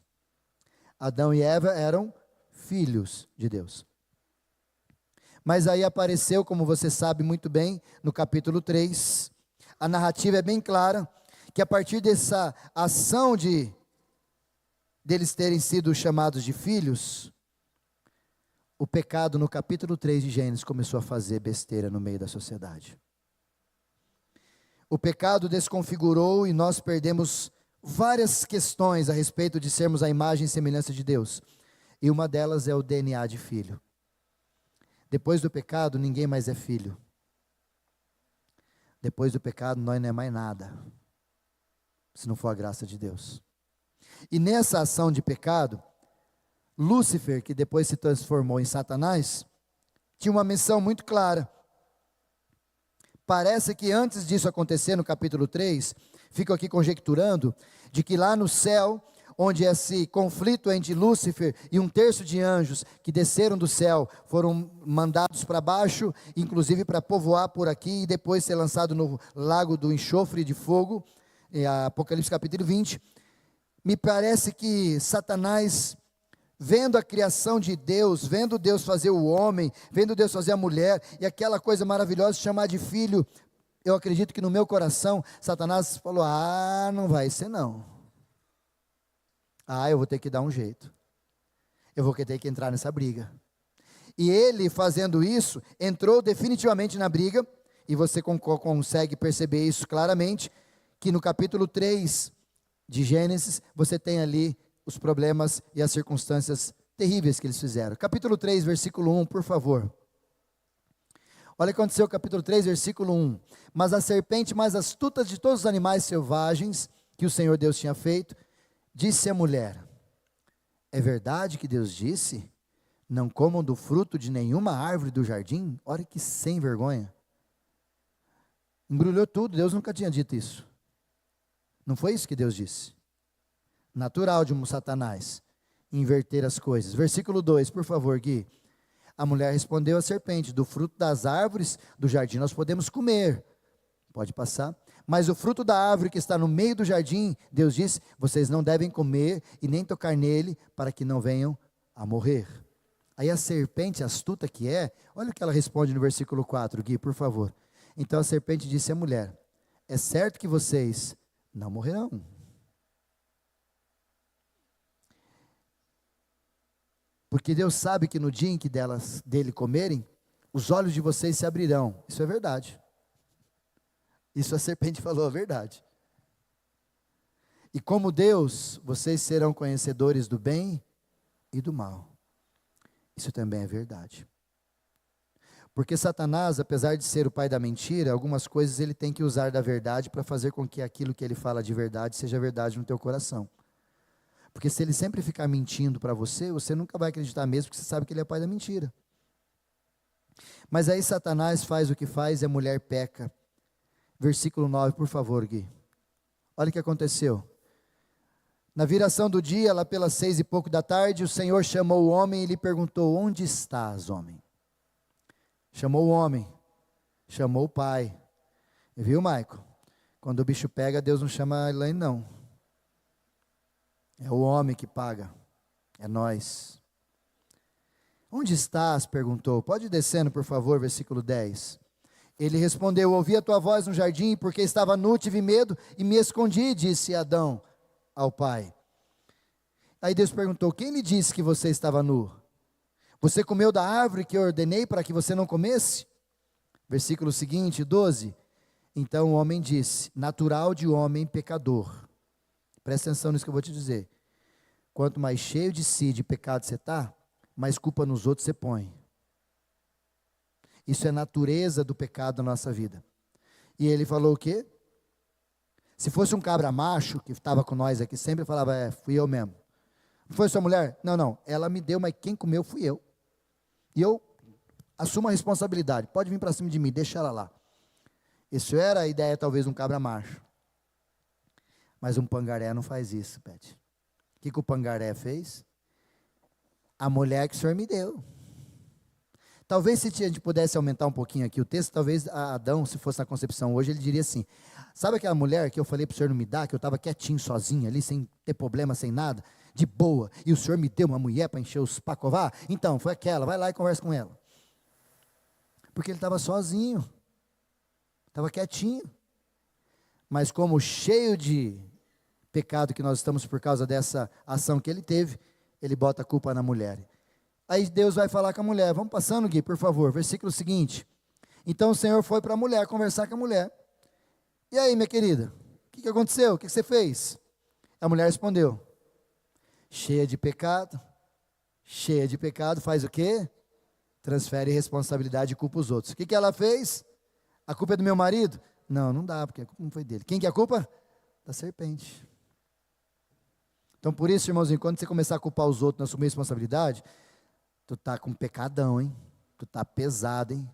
Adão e Eva eram filhos de Deus. Mas aí apareceu, como você sabe muito bem, no capítulo 3, a narrativa é bem clara, que a partir dessa ação deles terem sido chamados de filhos, o pecado no capítulo 3 de Gênesis começou a fazer besteira no meio da sociedade. O pecado desconfigurou e nós perdemos várias questões a respeito de sermos a imagem e semelhança de Deus. E uma delas é o DNA de filho. Depois do pecado, ninguém mais é filho. Depois do pecado, nós não é mais nada, se não for a graça de Deus. E nessa ação de pecado, Lúcifer, que depois se transformou em Satanás, tinha uma missão muito clara. Parece que antes disso acontecer, no capítulo 3, fico aqui conjecturando, de que lá no céu, onde esse conflito entre Lúcifer e um terço de anjos que desceram do céu, foram mandados para baixo, inclusive para povoar por aqui, e depois ser lançado no lago do enxofre de fogo, Apocalipse capítulo 20, me parece que Satanás, vendo a criação de Deus, vendo Deus fazer o homem, vendo Deus fazer a mulher, e aquela coisa maravilhosa, chamar de filho, eu acredito que no meu coração, Satanás falou, não vai ser não. Eu vou ter que dar um jeito. Eu vou ter que entrar nessa briga. E ele, fazendo isso, entrou definitivamente na briga, e você consegue perceber isso claramente, que no capítulo 3 de Gênesis, você tem ali os problemas e as circunstâncias terríveis que eles fizeram. Capítulo 3, versículo 1, por favor. Olha o que aconteceu, capítulo 3, versículo 1. Mas a serpente mais astuta de todos os animais selvagens que o Senhor Deus tinha feito, disse à mulher, é verdade que Deus disse, não comam do fruto de nenhuma árvore do jardim? Olha que sem vergonha. Embrulhou tudo, Deus nunca tinha dito isso. Não foi isso que Deus disse. Natural de um Satanás, inverter as coisas. Versículo 2, por favor, Gui. A mulher respondeu à serpente, do fruto das árvores do jardim nós podemos comer. Pode passar. Mas o fruto da árvore que está no meio do jardim, Deus disse, vocês não devem comer e nem tocar nele, para que não venham a morrer. Aí a serpente, astuta que é, olha o que ela responde no versículo 4, Gui, por favor. Então a serpente disse à mulher, é certo que vocês não morrerão. Porque Deus sabe que no dia em que dele comerem, os olhos de vocês se abrirão. Isso é verdade. Isso a serpente falou a verdade. E como Deus, vocês serão conhecedores do bem e do mal. Isso também é verdade. Porque Satanás, apesar de ser o pai da mentira, algumas coisas ele tem que usar da verdade para fazer com que aquilo que ele fala de verdade seja verdade no teu coração. Porque se ele sempre ficar mentindo para você, você nunca vai acreditar mesmo, porque você sabe que ele é o pai da mentira. Mas aí Satanás faz o que faz e a mulher peca. Versículo 9, por favor, Gui. Olha o que aconteceu. Na viração do dia, lá pelas 6:00 da tarde, o Senhor chamou o homem e lhe perguntou: onde estás, homem? Chamou o homem, chamou o pai. Viu, Maico? Quando o bicho pega, Deus não chama a Elaine, não. É o homem que paga, é nós. Onde estás? Perguntou. Pode ir descendo, por favor, versículo 10. Ele respondeu: ouvi a tua voz no jardim, porque estava nu, tive medo e me escondi, disse Adão ao pai. Aí Deus perguntou: quem lhe disse que você estava nu? Você comeu da árvore que eu ordenei para que você não comesse? Versículo seguinte, 12. Então o homem disse: natural de homem pecador. Presta atenção nisso que eu vou te dizer. Quanto mais cheio de si, de pecado você está, mais culpa nos outros você põe. Isso é a natureza do pecado na nossa vida. E ele falou o quê? Se fosse um cabra macho, que estava com nós aqui, sempre falava: fui eu mesmo. Não foi sua mulher? Não, ela me deu, mas quem comeu fui eu. E eu assumo a responsabilidade, pode vir para cima de mim, deixa ela lá. Isso era a ideia talvez de um cabra macho. Mas um pangaré não faz isso, Pet. O que o pangaré fez? A mulher que o Senhor me deu. Talvez se a gente pudesse aumentar um pouquinho aqui o texto, talvez Adão, se fosse na concepção hoje, ele diria assim: sabe aquela mulher que eu falei para o Senhor não me dar, que eu estava quietinho, sozinho ali, sem ter problema, sem nada, de boa, e o Senhor me deu uma mulher para encher os pacovar? Então, foi aquela, vai lá e conversa com ela. Porque ele estava sozinho, estava quietinho. Mas como cheio de pecado que nós estamos por causa dessa ação que ele teve, ele bota a culpa na mulher. Aí Deus vai falar com a mulher. Vamos passando, Gui, por favor. Versículo seguinte. Então o Senhor foi para a mulher, conversar com a mulher. E aí, minha querida, o que aconteceu? O que você fez? A mulher respondeu: cheia de pecado, faz o quê? Transfere responsabilidade e culpa os outros. O que ela fez? A culpa é do meu marido? Não dá, porque a culpa não foi dele. Quem que é a culpa? Da serpente. Então, por isso, irmãozinho, quando você começar a culpar os outros na sua responsabilidade, tu tá com pecadão, hein? Tu tá pesado, hein?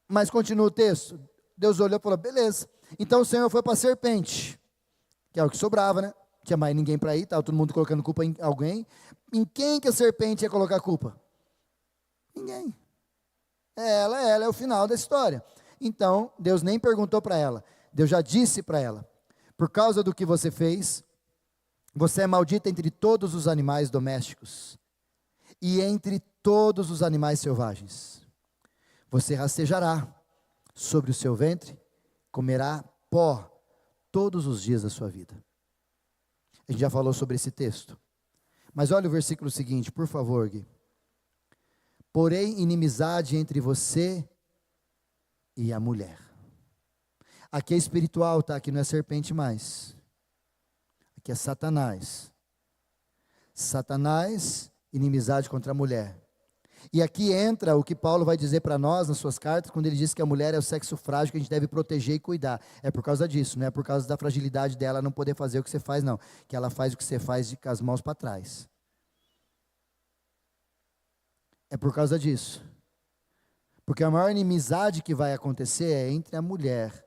Mas continua o texto. Deus olhou e falou: beleza. Então o Senhor foi para a serpente, que é o que sobrava, né? Não tinha mais ninguém para ir, estava todo mundo colocando culpa em alguém. Em quem que a serpente ia colocar culpa? Ninguém. Ela é o final da história. Então, Deus nem perguntou para ela. Deus já disse para ela: por causa do que você fez, você é maldita entre todos os animais domésticos e entre todos os animais selvagens. Você rastejará sobre o seu ventre, comerá pó todos os dias da sua vida. A gente já falou sobre esse texto. Mas olha o versículo seguinte, por favor, Gui. Porém, inimizade entre você e a mulher. Aqui é espiritual, tá? Aqui não é serpente mais. Aqui é Satanás. Satanás, inimizade contra a mulher. E aqui entra o que Paulo vai dizer para nós nas suas cartas, quando ele diz que a mulher é o sexo frágil que a gente deve proteger e cuidar. É por causa disso, não é por causa da fragilidade dela não poder fazer o que você faz, não. Que ela faz o que você faz com as mãos para trás. É por causa disso. Porque a maior inimizade que vai acontecer é entre a mulher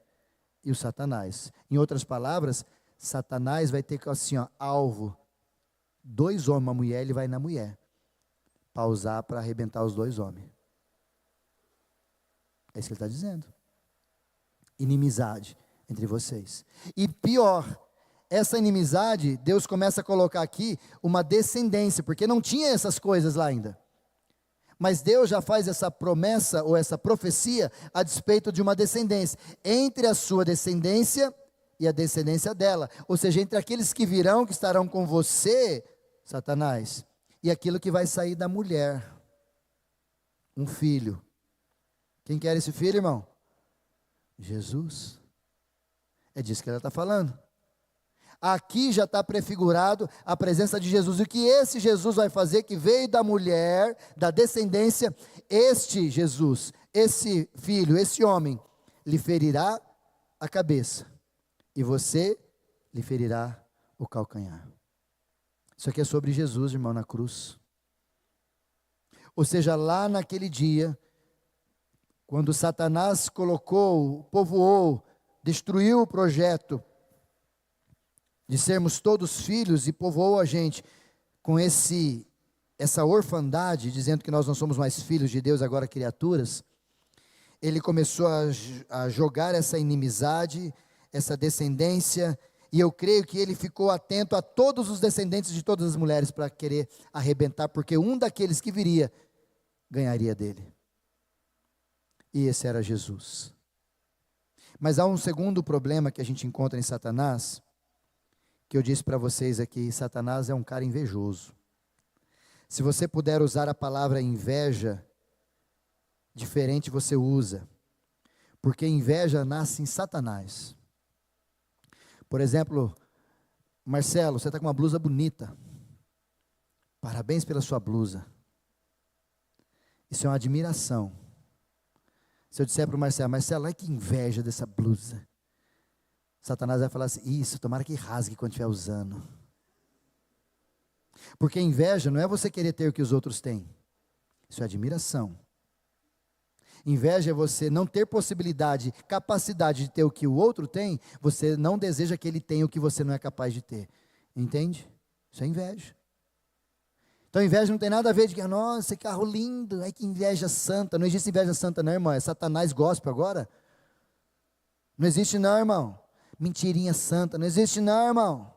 e o Satanás. Em outras palavras, Satanás vai ter assim, ó, alvo. 2 homens, uma mulher, ele vai na mulher. Para usar para arrebentar os 2 homens. É isso que ele está dizendo. Inimizade entre vocês. E pior, essa inimizade, Deus começa a colocar aqui uma descendência, porque não tinha essas coisas lá ainda. Mas Deus já faz essa promessa ou essa profecia a despeito de uma descendência. Entre a sua descendência e a descendência dela. Ou seja, entre aqueles que virão, que estarão com você, Satanás, e aquilo que vai sair da mulher. Um filho. Quem quer esse filho, irmão? Jesus. É disso que ela está falando. Aqui já está prefigurado a presença de Jesus. E o que esse Jesus vai fazer, que veio da mulher, da descendência, este Jesus, esse filho, esse homem, lhe ferirá a cabeça, e você lhe ferirá o calcanhar. Isso aqui é sobre Jesus, irmão, na cruz. Ou seja, lá naquele dia, quando Satanás colocou, povoou, destruiu o projeto de sermos todos filhos e povoou a gente com essa orfandade, dizendo que nós não somos mais filhos de Deus, agora criaturas, ele começou a jogar essa inimizade, essa descendência, e eu creio que ele ficou atento a todos os descendentes de todas as mulheres para querer arrebentar, porque um daqueles que viria ganharia dele. E esse era Jesus. Mas há um segundo problema que a gente encontra em Satanás, que eu disse para vocês aqui: Satanás é um cara invejoso. Se você puder usar a palavra inveja, diferente você usa, porque inveja nasce em Satanás. Por exemplo, Marcelo, você está com uma blusa bonita, parabéns pela sua blusa, isso é uma admiração. Se eu disser para o Marcelo: Marcelo, olha que inveja dessa blusa, Satanás vai falar assim: isso, tomara que rasgue quando estiver usando. Porque inveja não é você querer ter o que os outros têm, isso é admiração. Inveja é você não ter possibilidade, capacidade de ter o que o outro tem, você não deseja que ele tenha o que você não é capaz de ter. Entende? Isso é inveja. Então inveja não tem nada a ver de que, nossa, que carro lindo, ai que inveja santa. Não existe inveja santa não, irmão, é Satanás gospel agora. Não existe não, irmão. Mentirinha santa, não existe não, irmão.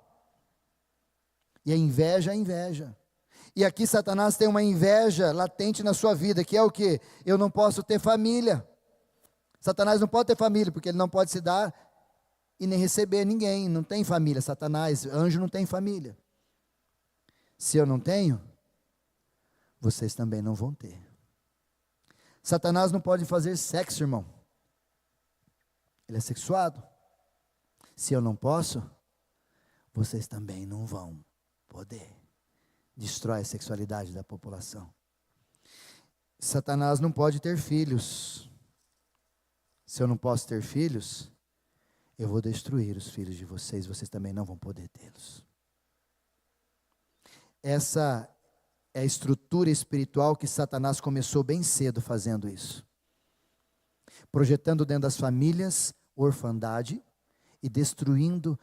E a inveja é inveja. E aqui Satanás tem uma inveja latente na sua vida, que é o quê? Eu não posso ter família. Satanás não pode ter família, porque ele não pode se dar e nem receber ninguém. Não tem família. Satanás, anjo não tem família. Se eu não tenho, vocês também não vão ter. Satanás não pode fazer sexo, irmão. Ele é sexuado. Se eu não posso, vocês também não vão poder. Destrói a sexualidade da população. Satanás não pode ter filhos. Se eu não posso ter filhos, eu vou destruir os filhos de vocês, vocês também não vão poder tê-los. Essa é a estrutura espiritual que Satanás começou bem cedo fazendo isso. Projetando dentro das famílias orfandade e destruindo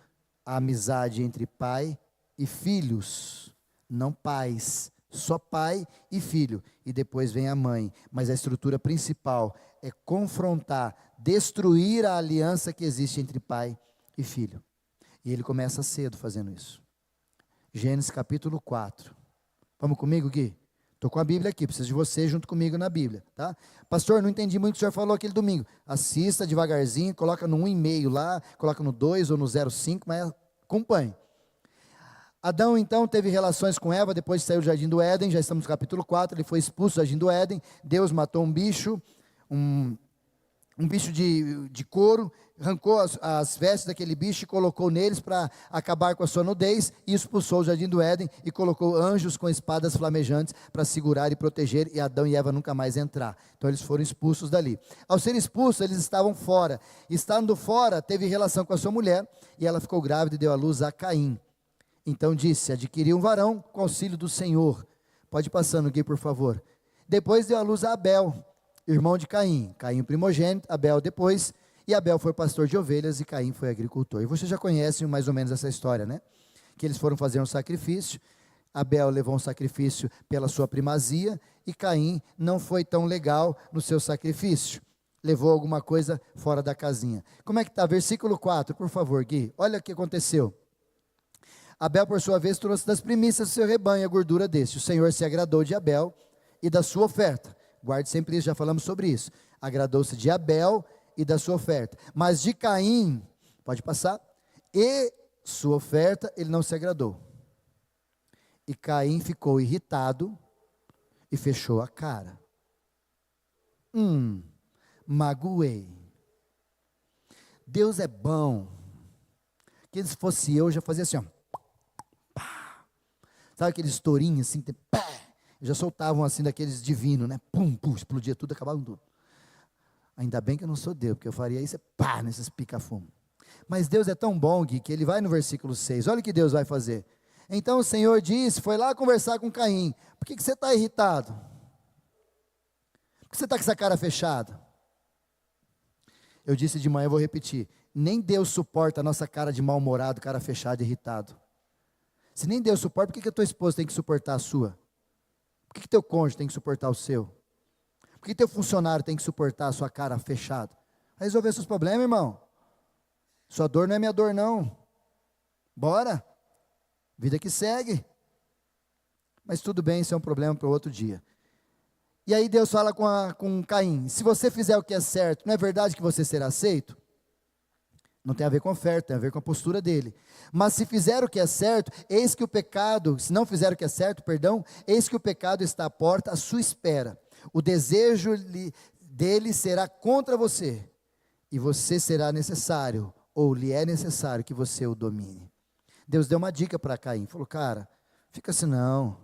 a amizade entre pai e filhos. Não pais, só pai e filho, e depois vem a mãe, mas a estrutura principal é confrontar, destruir a aliança que existe entre pai e filho, e ele começa cedo fazendo isso. Gênesis capítulo 4, vamos comigo, Gui? Estou com a Bíblia aqui, preciso de você junto comigo na Bíblia, tá? Pastor, não entendi muito o que o senhor falou aquele domingo. Assista devagarzinho, coloca no 1,5 lá, coloca no 2 ou no 0,5, mas acompanhe. Adão então teve relações com Eva, depois saiu do jardim do Éden, já estamos no capítulo 4, ele foi expulso do jardim do Éden, Deus matou um bicho, um bicho de couro, arrancou as vestes daquele bicho e colocou neles para acabar com a sua nudez, e expulsou o jardim do Éden, e colocou anjos com espadas flamejantes para segurar e proteger, e Adão e Eva nunca mais entrar. Então eles foram expulsos dali. Ao ser expulsos, eles estavam fora, estando fora, teve relação com a sua mulher, e ela ficou grávida e deu à luz a Caim. Então disse: adquiri um varão com auxílio do Senhor. Pode ir passando aqui, por favor. Depois deu à luz a Abel, irmão de Caim. Caim o primogênito, Abel depois. E Abel foi pastor de ovelhas e Caim foi agricultor. E vocês já conhecem mais ou menos essa história, né? Que eles foram fazer um sacrifício. Abel levou um sacrifício pela sua primazia. E Caim não foi tão legal no seu sacrifício. Levou alguma coisa fora da casinha. Como é que está? Versículo 4, por favor, Gui. Olha o que aconteceu. Abel, por sua vez, trouxe das primícias do seu rebanho a gordura deste. O Senhor se agradou de Abel e da sua oferta. Guarde sempre isso, já falamos sobre isso. Agradou-se de Abel e da sua oferta. Mas de Caim, pode passar, e sua oferta, ele não se agradou. E Caim ficou irritado e fechou a cara. Magoei. Deus é bom. Que se fosse eu já fazia assim, ó. Pá. Sabe aqueles estourinhos assim, pá. Já soltavam assim daqueles divinos, né? Pum, pum, explodia tudo, acabava tudo. Ainda bem que eu não sou Deus, porque eu faria isso, pá, nesses pica-fumo. Mas Deus é tão bom, Gui, que ele vai no versículo 6, olha o que Deus vai fazer. Então o Senhor disse, foi lá conversar com Caim, por que você está irritado? Por que você está com essa cara fechada? Eu disse de manhã, eu vou repetir, nem Deus suporta a nossa cara de mal-humorado, cara fechado, irritado. Se nem Deus suporta, por que a tua esposa tem que suportar a sua? Por que teu cônjuge tem que suportar o seu? Por que teu funcionário tem que suportar a sua cara fechada? Vai resolver seus problemas, irmão. Sua dor não é minha dor, não. Bora. Vida que segue. Mas tudo bem, isso é um problema para outro dia. E aí Deus fala com Caim, se você fizer o que é certo, não é verdade que você será aceito? Não tem a ver com a oferta, tem a ver com a postura dele. Mas se fizer o que é certo, eis que o pecado, se não fizer o que é certo, perdão, eis que o pecado está à porta, à sua espera. O desejo dele será contra você, e você será necessário, ou lhe é necessário que você o domine. Deus deu uma dica para Caim, falou, cara, fica assim não,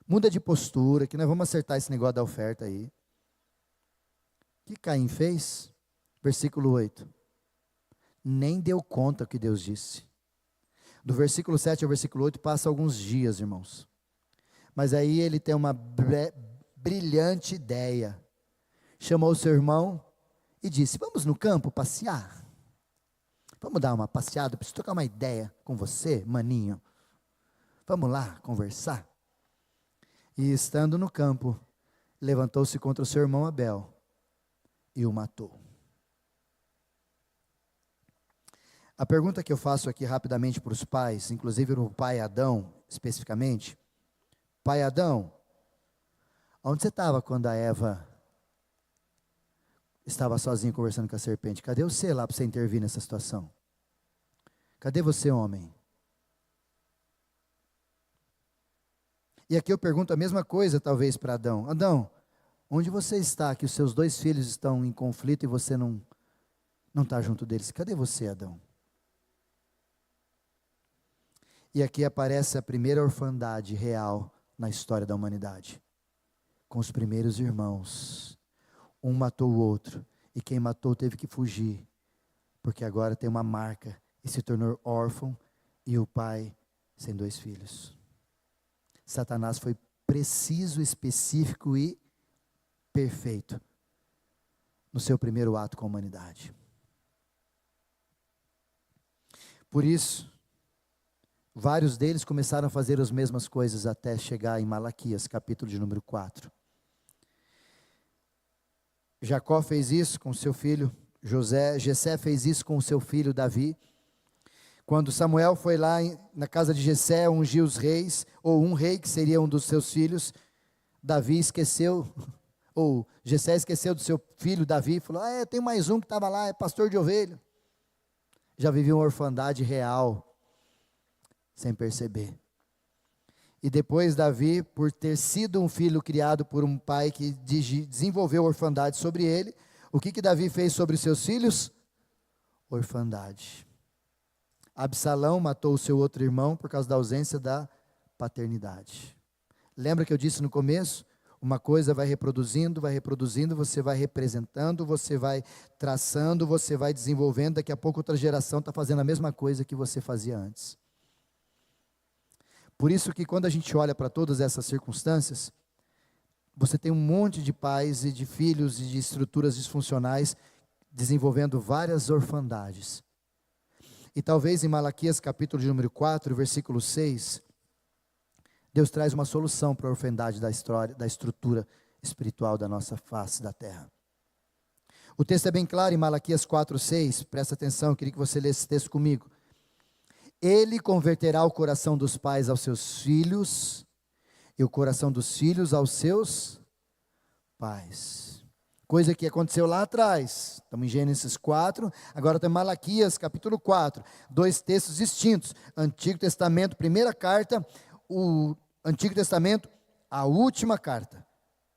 muda de postura, que nós vamos acertar esse negócio da oferta aí. O que Caim fez? Versículo 8. Nem deu conta do que Deus disse. Do versículo 7 ao versículo 8 passa alguns dias, irmãos. Mas aí ele tem uma brilhante ideia. Chamou o seu irmão e disse, vamos no campo passear? Vamos dar uma passeada, preciso trocar uma ideia com você, maninho. Vamos lá conversar? E estando no campo, levantou-se contra o seu irmão Abel e o matou. A pergunta que eu faço aqui rapidamente para os pais, inclusive o pai Adão, especificamente. Pai Adão, onde você estava quando a Eva estava sozinha conversando com a serpente? Cadê você lá para você intervir nessa situação? Cadê você, homem? E aqui eu pergunto a mesma coisa, talvez, para Adão. Adão, onde você está, que os seus 2 filhos estão em conflito e você não está junto deles? Cadê você, Adão? E aqui aparece a primeira orfandade real na história da humanidade. Com os primeiros irmãos. Um matou o outro. E quem matou teve que fugir. Porque agora tem uma marca. E se tornou órfão. E o pai sem 2 filhos. Satanás foi preciso, específico e perfeito. No seu primeiro ato com a humanidade. Por isso, vários deles começaram a fazer as mesmas coisas até chegar em Malaquias, capítulo de número 4. Jacó fez isso com seu filho José, Jessé fez isso com o seu filho Davi. Quando Samuel foi lá na casa de Jessé ungir os reis, ou um rei que seria um dos seus filhos, Davi esqueceu, ou Jessé esqueceu do seu filho Davi, falou, tem mais um que estava lá, é pastor de ovelha. Já vivia uma orfandade real, sem perceber. E depois Davi, por ter sido um filho criado por um pai que desenvolveu orfandade sobre ele, o que Davi fez sobre os seus filhos? Orfandade. Absalão matou o seu outro irmão por causa da ausência da paternidade. Lembra que eu disse no começo? Uma coisa vai reproduzindo, você vai representando, você vai traçando, você vai desenvolvendo, daqui a pouco outra geração está fazendo a mesma coisa que você fazia antes. Por isso que quando a gente olha para todas essas circunstâncias, você tem um monte de pais e de filhos e de estruturas disfuncionais desenvolvendo várias orfandades. E talvez em Malaquias capítulo de número 4, versículo 6, Deus traz uma solução para a orfandade da história, da estrutura espiritual da nossa face da terra. O texto é bem claro em Malaquias 4, 6, presta atenção, eu queria que você lesse esse texto comigo. Ele converterá o coração dos pais aos seus filhos, e o coração dos filhos aos seus pais. Coisa que aconteceu lá atrás. Estamos em Gênesis 4, agora tem Malaquias capítulo 4. 2 textos distintos. Antigo Testamento, primeira carta, o Antigo Testamento, a última carta.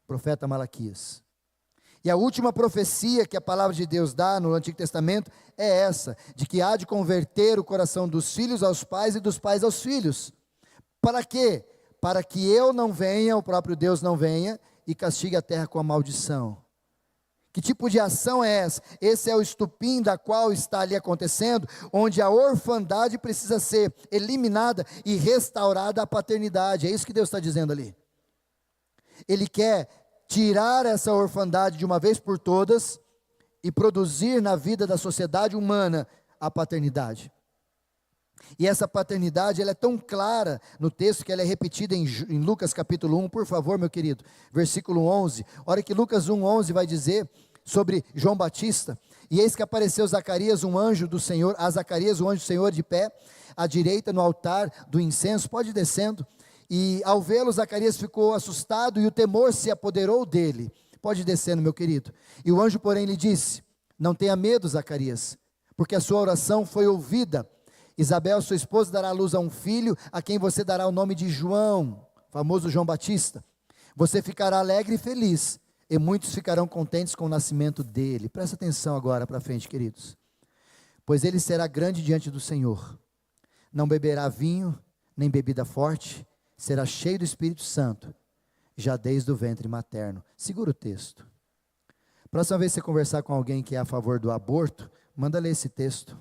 Profeta Malaquias. E a última profecia que a palavra de Deus dá no Antigo Testamento é essa, de que há de converter o coração dos filhos aos pais e dos pais aos filhos. Para quê? Para que eu não venha, o próprio Deus não venha e castigue a terra com a maldição. Que tipo de ação é essa? Esse é o estupim da qual está ali acontecendo, onde a orfandade precisa ser eliminada e restaurada à paternidade. É isso que Deus está dizendo ali. Ele quer tirar essa orfandade de uma vez por todas e produzir na vida da sociedade humana a paternidade. E essa paternidade, ela é tão clara no texto que ela é repetida em Lucas capítulo 1, por favor, meu querido, versículo 11. Olha que Lucas 1:11 vai dizer sobre João Batista: e eis que apareceu Zacarias, um anjo do Senhor, a Zacarias, um anjo do Senhor de pé, à direita no altar do incenso. Pode ir descendo. E ao vê-lo, Zacarias ficou assustado e o temor se apoderou dele. Pode ir descendo, meu querido. E o anjo, porém, lhe disse: não tenha medo, Zacarias, porque a sua oração foi ouvida. Isabel, sua esposa, dará à luz a um filho, a quem você dará o nome de João, famoso João Batista. Você ficará alegre e feliz, e muitos ficarão contentes com o nascimento dele. Presta atenção agora para frente, queridos. Pois ele será grande diante do Senhor. Não beberá vinho, nem bebida forte, será cheio do Espírito Santo, já desde o ventre materno. Segura o texto. Próxima vez que você conversar com alguém que é a favor do aborto, manda ler esse texto.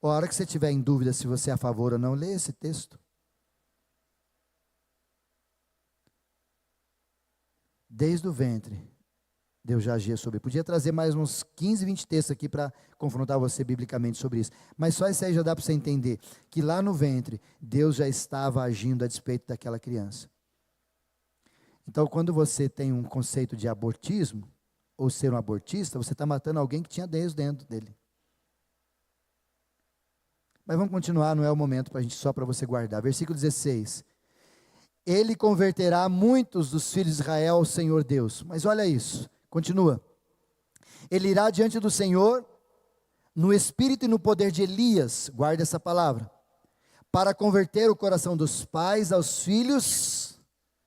A hora que você estiver em dúvida se você é a favor ou não, lê esse texto. Desde o ventre, Deus já agia sobre. Podia trazer mais uns 15, 20 textos aqui para confrontar você biblicamente sobre isso. Mas só isso aí já dá para você entender que lá no ventre, Deus já estava agindo a despeito daquela criança. Então, quando você tem um conceito de abortismo, ou ser um abortista, você está matando alguém que tinha Deus dentro dele. Mas vamos continuar, não é o momento só para você guardar. Versículo 16. Ele converterá muitos dos filhos de Israel ao Senhor Deus. Mas olha isso, continua. Ele irá diante do Senhor no espírito e no poder de Elias, guarda essa palavra, para converter o coração dos pais aos filhos,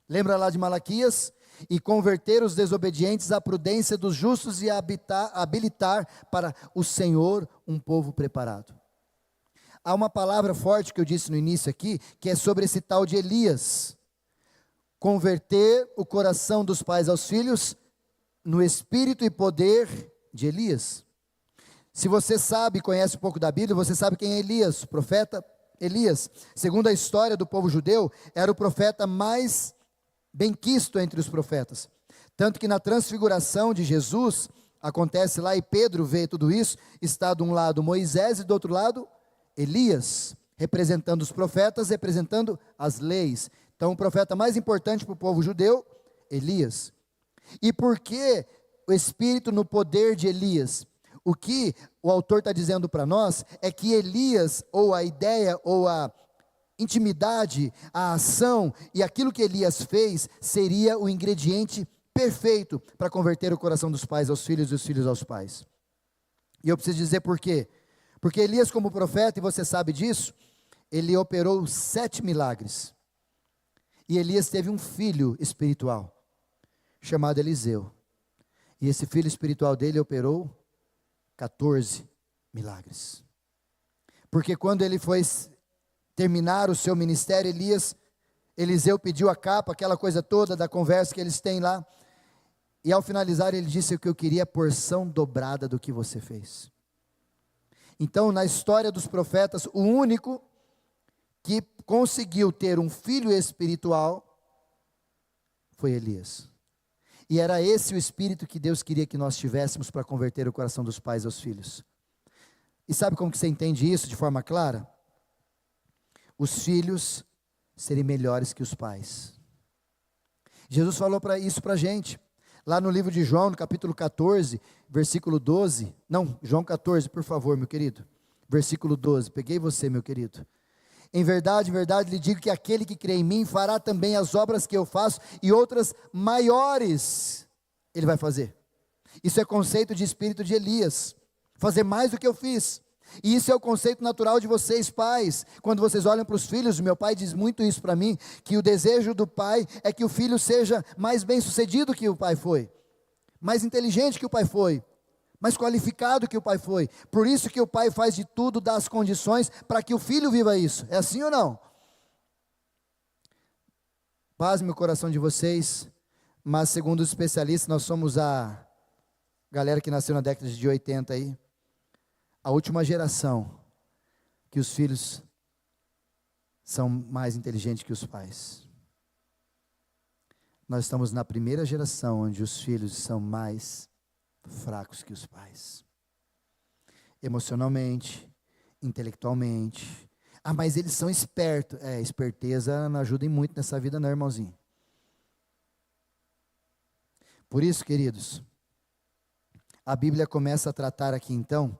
lembra lá de Malaquias? E converter os desobedientes à prudência dos justos e habilitar para o Senhor um povo preparado. Há uma palavra forte que eu disse no início aqui, que é sobre esse tal de Elias. Converter o coração dos pais aos filhos no espírito e poder de Elias. Se você sabe, conhece um pouco da Bíblia, você sabe quem é Elias, o profeta Elias. Segundo a história do povo judeu, era o profeta mais benquisto entre os profetas. Tanto que na transfiguração de Jesus, acontece lá e Pedro vê tudo isso, está de um lado Moisés e do outro lado Elias, representando os profetas, representando as leis. Então, o profeta mais importante para o povo judeu, Elias. E por que o Espírito no poder de Elias? O que o autor está dizendo para nós é que Elias, ou a ideia, ou a intimidade, a ação e aquilo que Elias fez, seria o ingrediente perfeito para converter o coração dos pais aos filhos e os filhos aos pais. E eu preciso dizer por quê. Porque Elias, como profeta, e você sabe disso, ele operou 7 milagres. E Elias teve um filho espiritual, chamado Eliseu. E esse filho espiritual dele operou 14 milagres. Porque quando ele foi terminar o seu ministério, Eliseu pediu a capa, aquela coisa toda da conversa que eles têm lá. E ao finalizar ele disse: o que eu queria é a porção dobrada do que você fez. Então, na história dos profetas, o único que conseguiu ter um filho espiritual foi Elias. E era esse o espírito que Deus queria que nós tivéssemos para converter o coração dos pais aos filhos. E sabe como que você entende isso de forma clara? Os filhos serem melhores que os pais. Jesus falou isso para a gente. Lá no livro de João, no capítulo 14, versículo 12. Não, João 14, por favor, meu querido. Versículo 12. Peguei você, meu querido. Em verdade, lhe digo que aquele que crê em mim fará também as obras que eu faço e outras maiores ele vai fazer. Isso é conceito de espírito de Elias. Fazer mais do que eu fiz. E isso é o conceito natural de vocês, pais. Quando vocês olham para os filhos, meu pai diz muito isso para mim, que o desejo do pai é que o filho seja mais bem-sucedido que o pai foi, mais inteligente que o pai foi, mais qualificado que o pai foi. Por isso que o pai faz de tudo, dá as condições para que o filho viva isso. É assim ou não? Pasme o coração de vocês, mas segundo os especialistas, nós somos a galera que nasceu na década de 80 aí, a última geração que os filhos são mais inteligentes que os pais. Nós estamos na primeira geração onde os filhos são mais fracos que os pais. Emocionalmente, intelectualmente. Ah, mas eles são espertos. Esperteza não ajuda muito nessa vida não, irmãozinho. Por isso, queridos, a Bíblia começa a tratar aqui então,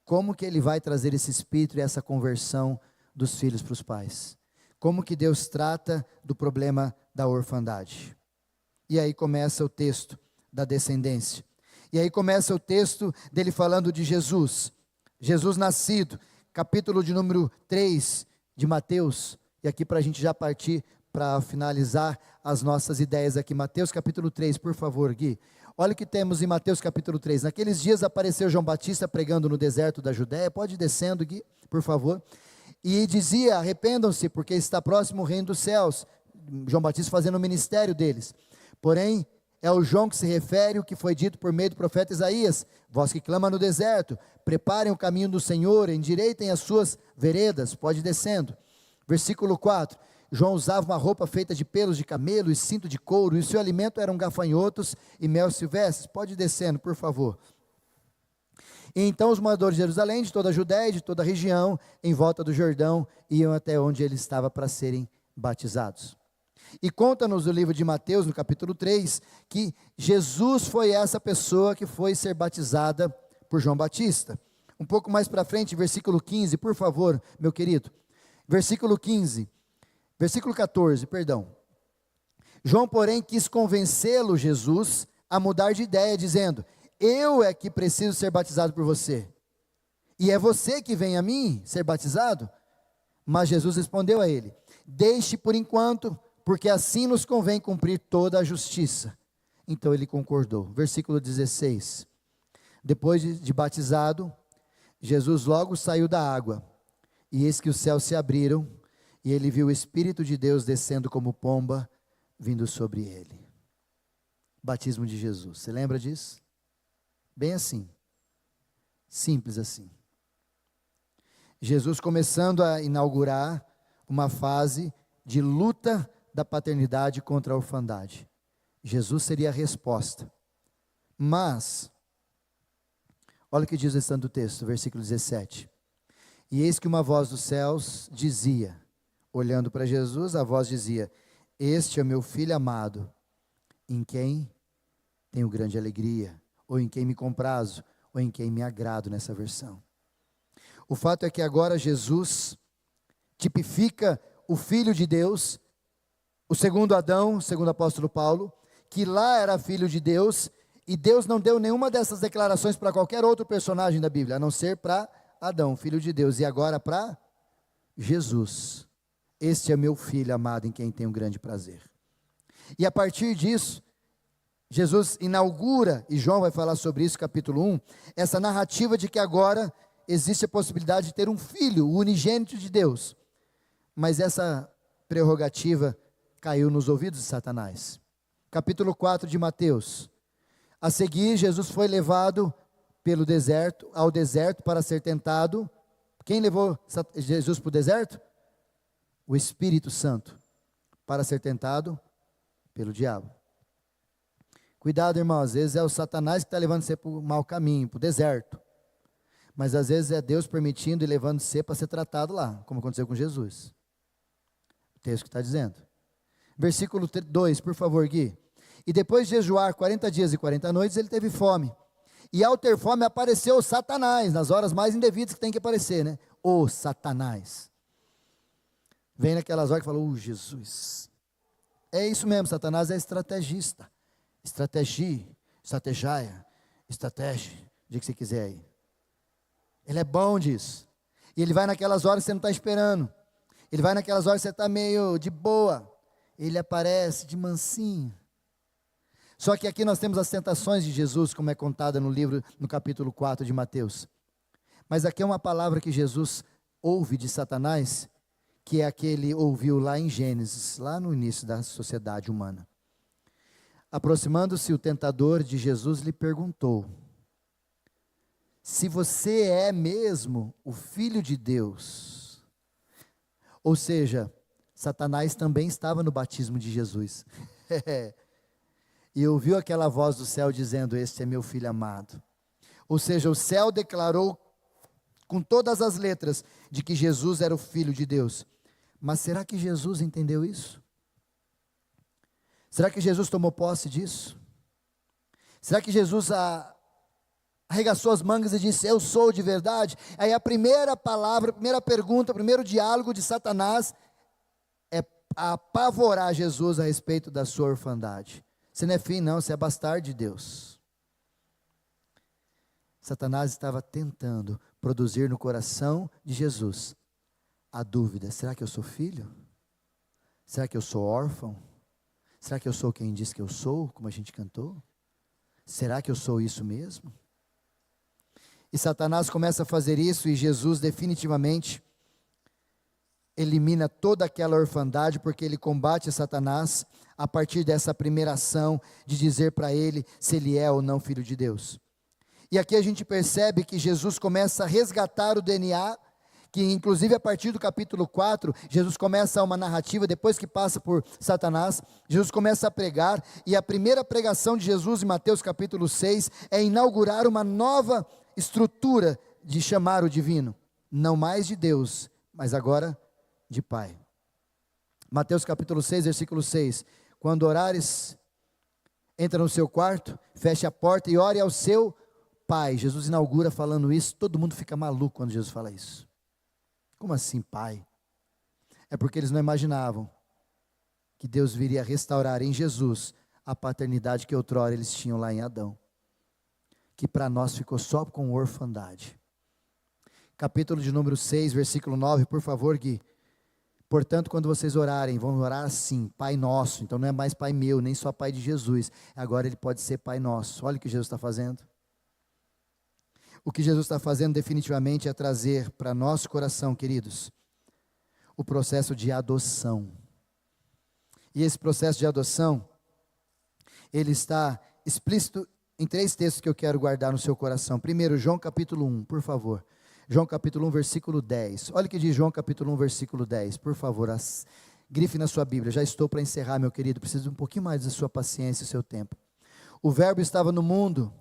como que ele vai trazer esse espírito e essa conversão dos filhos para os pais. Como que Deus trata do problema da orfandade. E aí começa o texto da descendência. E aí começa o texto dele falando de Jesus. Jesus nascido, capítulo de número 3 de Mateus. E aqui para a gente já partir para finalizar as nossas ideias aqui. Mateus capítulo 3, por favor, Gui. Olha o que temos em Mateus capítulo 3. Naqueles dias apareceu João Batista pregando no deserto da Judéia. Pode ir descendo, Gui, por favor. E dizia: arrependam-se, porque está próximo o reino dos céus. João Batista fazendo o ministério deles. Porém, é o João que se refere o que foi dito por meio do profeta Isaías: vós que clama no deserto, preparem o caminho do Senhor, endireitem as suas veredas. Pode ir descendo. Versículo 4. João usava uma roupa feita de pelos de camelo e cinto de couro, e o seu alimento eram gafanhotos e mel silvestres. Pode ir descendo, por favor. E então os moradores de Jerusalém, de toda a Judéia e de toda a região, em volta do Jordão, iam até onde ele estava para serem batizados. E conta-nos o livro de Mateus, no capítulo 3, que Jesus foi essa pessoa que foi ser batizada por João Batista. Um pouco mais para frente, versículo 15, por favor, meu querido. Versículo 14, perdão. João, porém, quis convencê-lo, Jesus, a mudar de ideia, dizendo: eu é que preciso ser batizado por você, e é você que vem a mim ser batizado? Mas Jesus respondeu a ele: deixe por enquanto, porque assim nos convém cumprir toda a justiça. Então ele concordou. Versículo 16. Depois de batizado, Jesus logo saiu da água, e eis que os céus se abriram, e ele viu o Espírito de Deus descendo como pomba, vindo sobre ele. Batismo de Jesus, você lembra disso? Bem assim, simples assim. Jesus começando a inaugurar uma fase de luta da paternidade contra a orfandade. Jesus seria a resposta. Mas, olha o que diz o restante do texto, versículo 17. E eis que uma voz dos céus dizia, olhando para Jesus, a voz dizia: este é o meu filho amado, em quem tenho grande alegria, ou em quem me comprazo, ou em quem me agrado, nessa versão. O fato é que agora Jesus tipifica o Filho de Deus, o segundo Adão, segundo o apóstolo Paulo, que lá era filho de Deus, e Deus não deu nenhuma dessas declarações para qualquer outro personagem da Bíblia, a não ser para Adão, filho de Deus, e agora para Jesus. Este é meu filho amado, em quem tenho grande prazer. E a partir disso, Jesus inaugura, e João vai falar sobre isso, capítulo 1, essa narrativa de que agora existe a possibilidade de ter um filho, o unigênito de Deus. Mas essa prerrogativa caiu nos ouvidos de Satanás. Capítulo 4 de Mateus. A seguir, Jesus foi levado ao deserto para ser tentado. Quem levou Jesus para o deserto? O Espírito Santo, para ser tentado pelo diabo. Cuidado, irmão, às vezes é o Satanás que está levando você para o mau caminho, para o deserto. Mas às vezes é Deus permitindo e levando você para ser tratado lá, como aconteceu com Jesus. O texto que está dizendo. Versículo 2, por favor, Gui. E depois de jejuar 40 dias e 40 noites, ele teve fome. E ao ter fome apareceu o Satanás, nas horas mais indevidas que tem que aparecer, né? O Satanás. Vem naquelas horas que fala: Jesus. É isso mesmo, Satanás é estrategista. Estratégia, o que você quiser aí. Ele é bom disso. E Ele vai naquelas horas que você não está esperando. Ele vai naquelas horas que você está meio de boa. Ele aparece de mansinho. Só que aqui nós temos as tentações de Jesus, como é contada no livro, no capítulo 4 de Mateus. Mas aqui é uma palavra que Jesus ouve de Satanás, que é a que ele ouviu lá em Gênesis, lá no início da sociedade humana. Aproximando-se o tentador de Jesus, lhe perguntou: se você é mesmo o Filho de Deus. Ou seja, Satanás também estava no batismo de Jesus. E ouviu aquela voz do céu dizendo: este é meu filho amado. Ou seja, o céu declarou com todas as letras de que Jesus era o Filho de Deus. Mas será que Jesus entendeu isso? Será que Jesus tomou posse disso? Será que Jesus arregaçou as mangas e disse: eu sou de verdade? Aí a primeira palavra, a primeira pergunta, o primeiro diálogo de Satanás é apavorar Jesus a respeito da sua orfandade. Você não é filho não, você é bastardo de Deus. Satanás estava tentando produzir no coração de Jesus a dúvida: será que eu sou filho? Será que eu sou órfão? Será que eu sou quem diz que eu sou, como a gente cantou? Será que eu sou isso mesmo? E Satanás começa a fazer isso, e Jesus definitivamente elimina toda aquela orfandade, porque ele combate Satanás a partir dessa primeira ação de dizer para ele se ele é ou não filho de Deus. E aqui a gente percebe que Jesus começa a resgatar o DNA, que inclusive a partir do capítulo 4, Jesus começa uma narrativa, depois que passa por Satanás, Jesus começa a pregar, e a primeira pregação de Jesus em Mateus capítulo 6, é inaugurar uma nova estrutura de chamar o divino, não mais de Deus, mas agora de Pai. Mateus capítulo 6, versículo 6, quando orares, entra no seu quarto, feche a porta e ore ao seu Pai. Jesus inaugura falando isso, todo mundo fica maluco quando Jesus fala isso. Como assim Pai? É porque eles não imaginavam que Deus viria restaurar em Jesus a paternidade que outrora eles tinham lá em Adão, que para nós ficou só com orfandade. Capítulo de número 6, versículo 9, por favor, Gui. Portanto, quando vocês orarem, vão orar assim: Pai Nosso. Então não é mais Pai meu, nem só Pai de Jesus, agora ele pode ser Pai Nosso. Olha o que Jesus está fazendo. O que Jesus está fazendo definitivamente é trazer para nosso coração, queridos, o processo de adoção. E esse processo de adoção, ele está explícito em 3 textos que eu quero guardar no seu coração. Primeiro, João capítulo 1, por favor. João capítulo 1, versículo 10. Olha o que diz João capítulo 1, versículo 10. Por favor, grife na sua Bíblia. Já estou para encerrar, meu querido. Preciso de um pouquinho mais da sua paciência e do seu tempo. O verbo estava no mundo.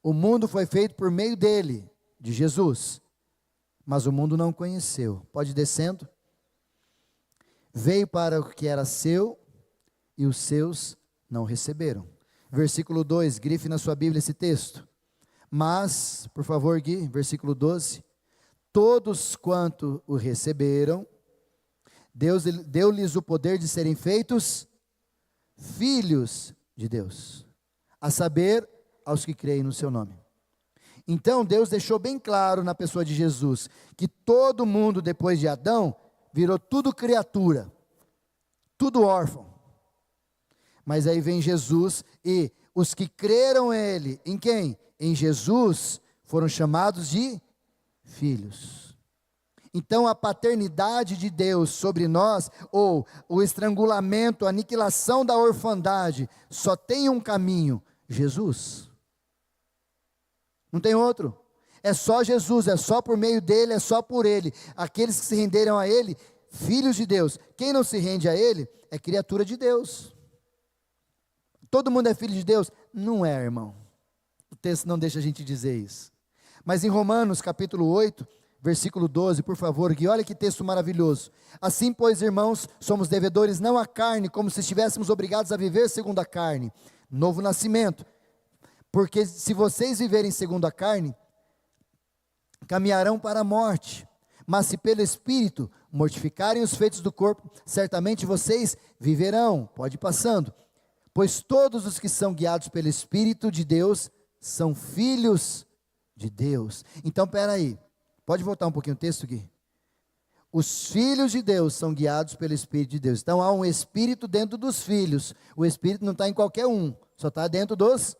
O mundo foi feito por meio dele, de Jesus. Mas o mundo não o conheceu. Pode ir descendo. Veio para o que era seu e os seus não receberam. Versículo 2, grife na sua Bíblia esse texto. Mas, por favor, Gui, versículo 12. Todos quanto o receberam, Deus deu-lhes o poder de serem feitos filhos de Deus, a saber, aos que creem no seu nome. Então Deus deixou bem claro na pessoa de Jesus, que todo mundo depois de Adão, virou tudo criatura, tudo órfão. Mas aí vem Jesus, e os que creram nele, em quem? Em Jesus, foram chamados de filhos. Então a paternidade de Deus sobre nós, ou o estrangulamento, a aniquilação da orfandade, só tem um caminho: Jesus. Não tem outro. É só Jesus, é só por meio dele, é só por ele. Aqueles que se renderam a ele, filhos de Deus. Quem não se rende a ele, é criatura de Deus. Todo mundo é filho de Deus? Não é, irmão. O texto não deixa a gente dizer isso. Mas em Romanos capítulo 8, versículo 12, por favor, Gui, olha que texto maravilhoso. Assim, pois, irmãos, somos devedores não à carne, como se estivéssemos obrigados a viver segundo a carne. Novo nascimento. Porque se vocês viverem segundo a carne, caminharão para a morte. Mas se pelo Espírito mortificarem os feitos do corpo, certamente vocês viverão. Pode ir passando. Pois todos os que são guiados pelo Espírito de Deus são filhos de Deus. Então, espera aí. Pode voltar um pouquinho o texto, Gui? Os filhos de Deus são guiados pelo Espírito de Deus. Então há um Espírito dentro dos filhos. O Espírito não está em qualquer um, só está dentro dos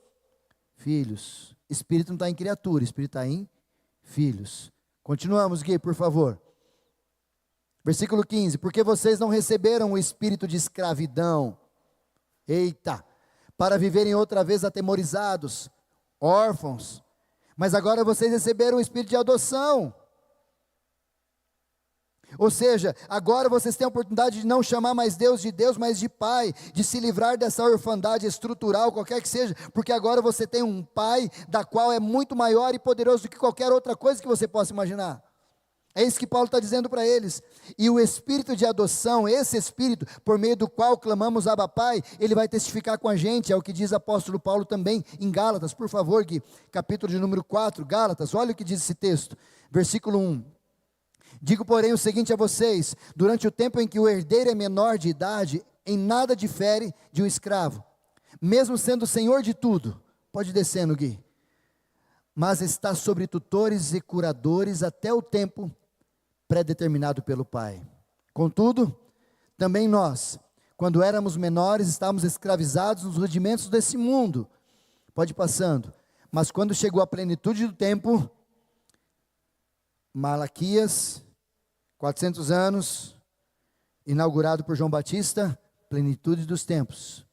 filhos. Espírito não está em criatura, Espírito está em filhos. Continuamos, Gui, por favor. Versículo 15. Porque vocês não receberam o espírito de escravidão. Eita! Para viverem outra vez atemorizados, órfãos. Mas agora vocês receberam o espírito de adoção. Ou seja, agora vocês têm a oportunidade de não chamar mais Deus de Deus, mas de Pai, de se livrar dessa orfandade estrutural, qualquer que seja, porque agora você tem um Pai, da qual é muito maior e poderoso do que qualquer outra coisa que você possa imaginar. É isso que Paulo está dizendo para eles. E o espírito de adoção, esse espírito, por meio do qual clamamos Abba Pai, ele vai testificar com a gente, é o que diz o apóstolo Paulo também, em Gálatas, por favor, Gui, capítulo de número 4, Gálatas, olha o que diz esse texto, versículo 1. Digo, porém, o seguinte a vocês: durante o tempo em que o herdeiro é menor de idade, em nada difere de um escravo, mesmo sendo senhor de tudo. Pode descer, Gui. Mas está sobre tutores e curadores até o tempo pré-determinado pelo Pai. Contudo, também nós, quando éramos menores, estávamos escravizados nos rudimentos desse mundo. Pode ir passando. Mas quando chegou a plenitude do tempo, Malaquias, 400 anos, inaugurado por João Batista, plenitude dos tempos.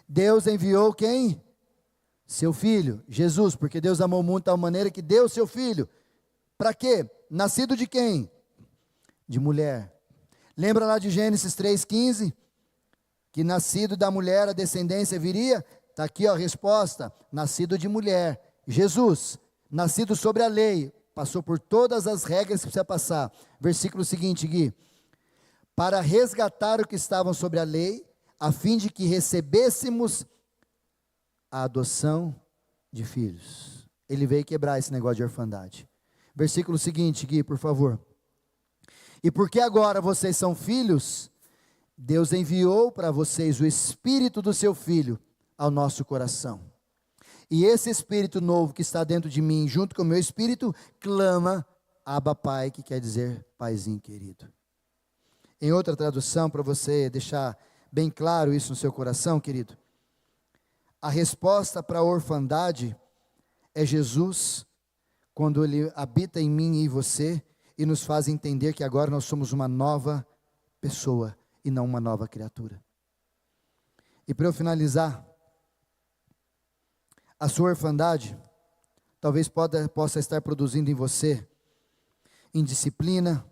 Deus enviou quem? Seu Filho, Jesus, porque Deus amou o mundo de tal maneira que deu seu Filho. Para quê? Nascido de quem? De mulher. Lembra lá de Gênesis 3,15? Que nascido da mulher a descendência viria? Está aqui a resposta, nascido de mulher. Jesus, nascido sobre a lei, passou por todas as regras que precisa passar. Versículo seguinte, Gui. Para resgatar o que estavam sobre a lei, a fim de que recebêssemos a adoção de filhos. Ele veio quebrar esse negócio de orfandade. Versículo seguinte, Gui, por favor. E porque agora vocês são filhos, Deus enviou para vocês o Espírito do seu Filho ao nosso coração. E esse Espírito novo que está dentro de mim, junto com o meu Espírito, clama Abba Pai, que quer dizer Paizinho querido. Em outra tradução, para você deixar bem claro isso no seu coração, querido, a resposta para a orfandade é Jesus, quando Ele habita em mim e em você, e nos faz entender que agora nós somos uma nova pessoa, e não uma nova criatura. E para eu finalizar, a sua orfandade, talvez possa estar produzindo em você indisciplina,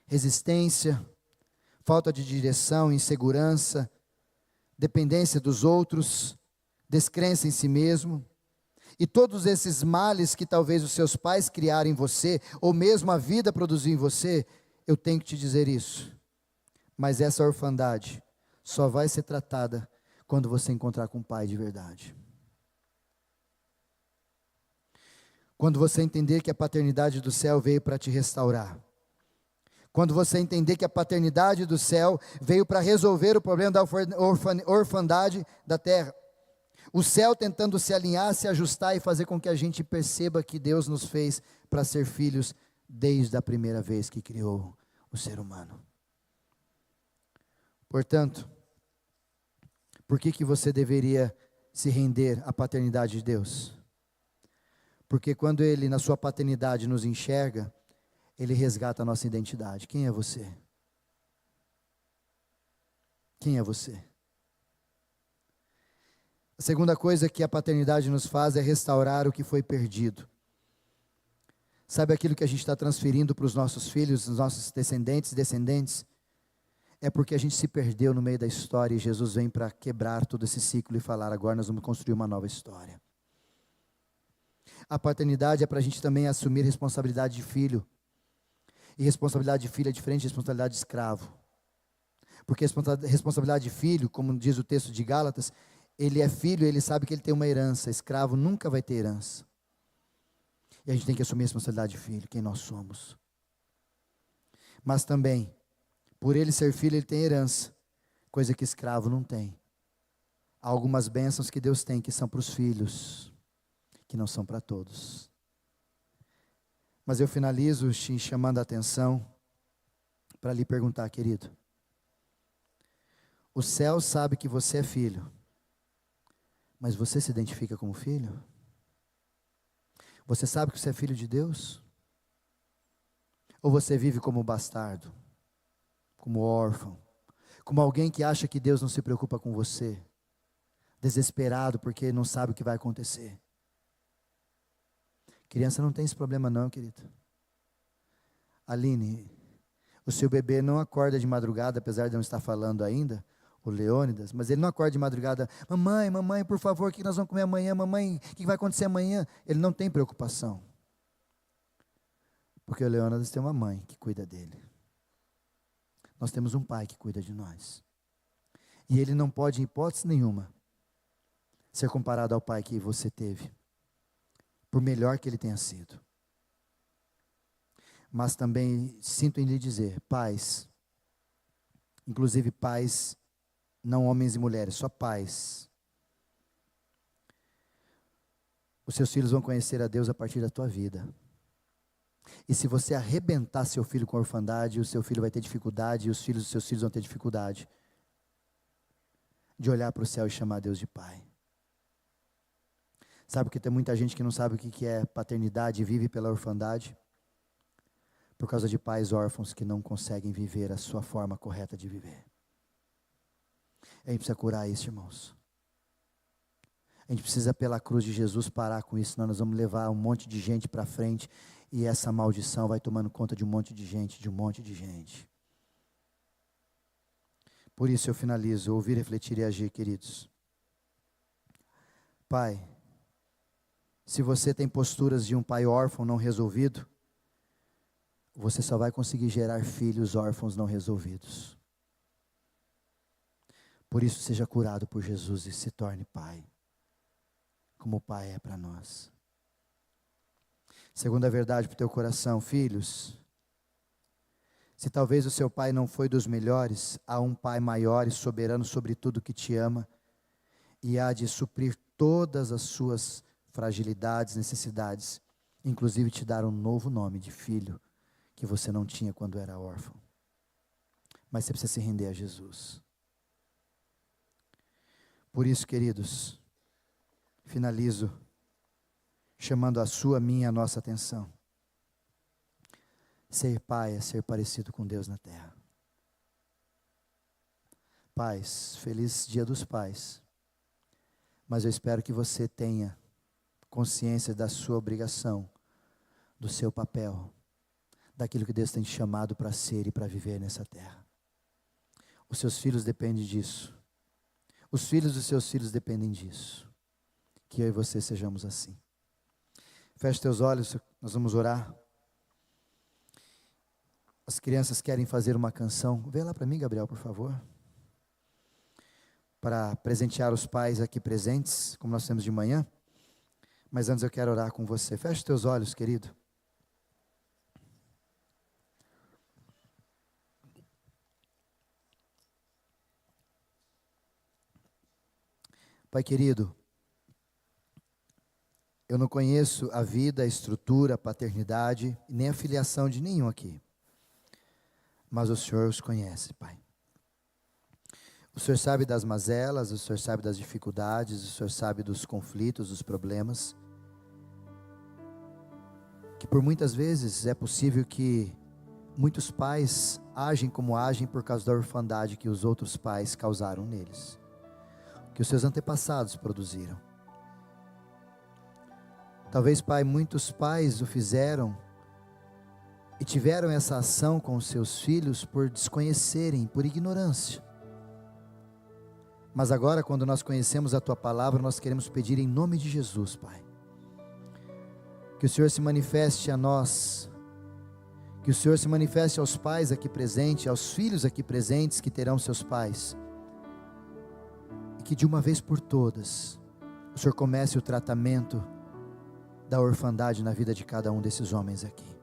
resistência, falta de direção, insegurança, dependência dos outros, descrença em si mesmo, e todos esses males que talvez os seus pais criaram em você, ou mesmo a vida produziu em você, eu tenho que te dizer isso, mas essa orfandade só vai ser tratada quando você encontrar com o Pai de verdade. Quando você entender que a paternidade do céu veio para te restaurar. Quando você entender que a paternidade do céu veio para resolver o problema da orfandade da terra. O céu tentando se alinhar, se ajustar e fazer com que a gente perceba que Deus nos fez para ser filhos desde a primeira vez que criou o ser humano. Portanto, por que você deveria se render à paternidade de Deus? Porque quando Ele, na sua paternidade, nos enxerga, Ele resgata a nossa identidade. Quem é você? Quem é você? A segunda coisa que a paternidade nos faz é restaurar o que foi perdido. Sabe aquilo que a gente está transferindo para os nossos filhos, os nossos descendentes? É porque a gente se perdeu no meio da história e Jesus vem para quebrar todo esse ciclo e falar, agora nós vamos construir uma nova história. A paternidade é para a gente também assumir responsabilidade de filho. E responsabilidade de filho é diferente de responsabilidade de escravo. Porque responsabilidade de filho, como diz o texto de Gálatas, ele é filho, ele sabe que ele tem uma herança. Escravo nunca vai ter herança. E a gente tem que assumir a responsabilidade de filho, quem nós somos. Mas também, por ele ser filho, ele tem herança, coisa que escravo não tem. Há algumas bênçãos que Deus tem que são para os filhos, que não são para todos. Mas eu finalizo te chamando a atenção para lhe perguntar, querido. O céu sabe que você é filho, mas você se identifica como filho? Você sabe que você é filho de Deus? Ou você vive como bastardo, como órfão, como alguém que acha que Deus não se preocupa com você, desesperado porque não sabe o que vai acontecer? Criança não tem esse problema não, querido. Aline, o seu bebê não acorda de madrugada, apesar de não estar falando ainda, o Leônidas, mas ele não acorda de madrugada, mamãe, por favor, o que nós vamos comer amanhã? Mamãe, o que vai acontecer amanhã? Ele não tem preocupação. Porque o Leônidas tem uma mãe que cuida dele. Nós temos um pai que cuida de nós. E ele não pode, em hipótese nenhuma, ser comparado ao pai que você teve, por melhor que ele tenha sido. Mas também sinto em lhe dizer, pais, inclusive pais, não homens e mulheres, só pais. Os seus filhos vão conhecer a Deus a partir da tua vida. E se você arrebentar seu filho com a orfandade, o seu filho vai ter dificuldade, e os filhos dos seus filhos vão ter dificuldade de olhar para o céu e chamar Deus de pai. Sabe porque tem muita gente que não sabe o que é paternidade e vive pela orfandade? Por causa de pais órfãos que não conseguem viver a sua forma correta de viver. A gente precisa curar isso, irmãos. A gente precisa, pela cruz de Jesus, parar com isso, senão nós vamos levar um monte de gente para frente, e essa maldição vai tomando conta de um monte de gente, Por isso eu finalizo, ouvir, refletir e agir, queridos. Pai, se você tem posturas de um pai órfão não resolvido, você só vai conseguir gerar filhos órfãos não resolvidos. Por isso, seja curado por Jesus e se torne pai, como o pai é para nós. Segunda verdade para o teu coração, filhos, se talvez o seu pai não foi dos melhores, há um pai maior e soberano sobre tudo que te ama, e há de suprir todas as suas fragilidades, necessidades, inclusive te dar um novo nome de filho, que você não tinha quando era órfão. Mas você precisa se render a Jesus. Por isso, queridos, finalizo chamando a sua, minha, a nossa atenção. Ser pai é ser parecido com Deus na terra. Pais, feliz Dia dos Pais. Mas eu espero que você tenha consciência da sua obrigação, do seu papel, daquilo que Deus tem te chamado para ser e para viver nessa terra. Os seus filhos dependem disso. Os filhos dos seus filhos dependem disso. Que eu e você sejamos assim. Feche teus olhos, nós vamos orar. As crianças querem fazer uma canção. Vem lá para mim, Gabriel, por favor. Para presentear os pais aqui presentes, como nós temos de manhã. Mas antes eu quero orar com você. Feche teus olhos, querido. Pai querido, eu não conheço a vida, a estrutura, a paternidade, nem a filiação de nenhum aqui. Mas o Senhor os conhece, Pai. O Senhor sabe das mazelas, o Senhor sabe das dificuldades, o Senhor sabe dos conflitos, dos problemas. Que por muitas vezes é possível que muitos pais agem como agem por causa da orfandade que os outros pais causaram neles. Que os seus antepassados produziram. Talvez, Pai, muitos pais o fizeram e tiveram essa ação com os seus filhos por desconhecerem, por ignorância. Mas agora, quando nós conhecemos a Tua palavra, nós queremos pedir em nome de Jesus, Pai, que o Senhor se manifeste a nós, que o Senhor se manifeste aos pais aqui presentes, aos filhos aqui presentes que terão seus pais, que de uma vez por todas, o Senhor comece o tratamento da orfandade na vida de cada um desses homens aqui.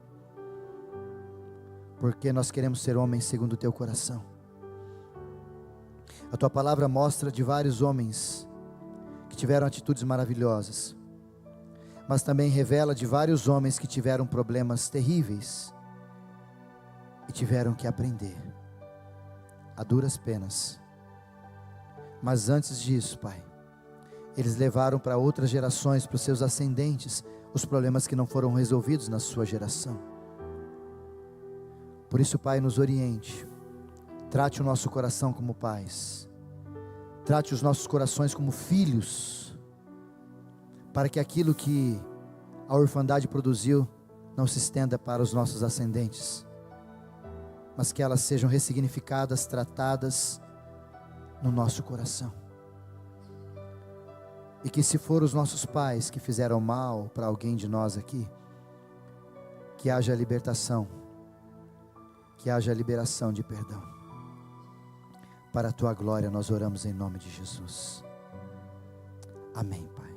Porque nós queremos ser homens segundo o Teu coração. A Tua palavra mostra de vários homens que tiveram atitudes maravilhosas, mas também revela de vários homens que tiveram problemas terríveis e tiveram que aprender a duras penas. Mas antes disso, Pai, eles levaram para outras gerações, para os seus ascendentes, os problemas que não foram resolvidos na sua geração. Por isso, Pai, nos oriente, trate o nosso coração como pais, trate os nossos corações como filhos, para que aquilo que a orfandade produziu não se estenda para os nossos ascendentes, mas que elas sejam ressignificadas, tratadas no nosso coração. E que, se for os nossos pais que fizeram mal para alguém de nós aqui, que haja libertação, que haja liberação de perdão. Para a tua glória nós oramos em nome de Jesus. Amém, Pai.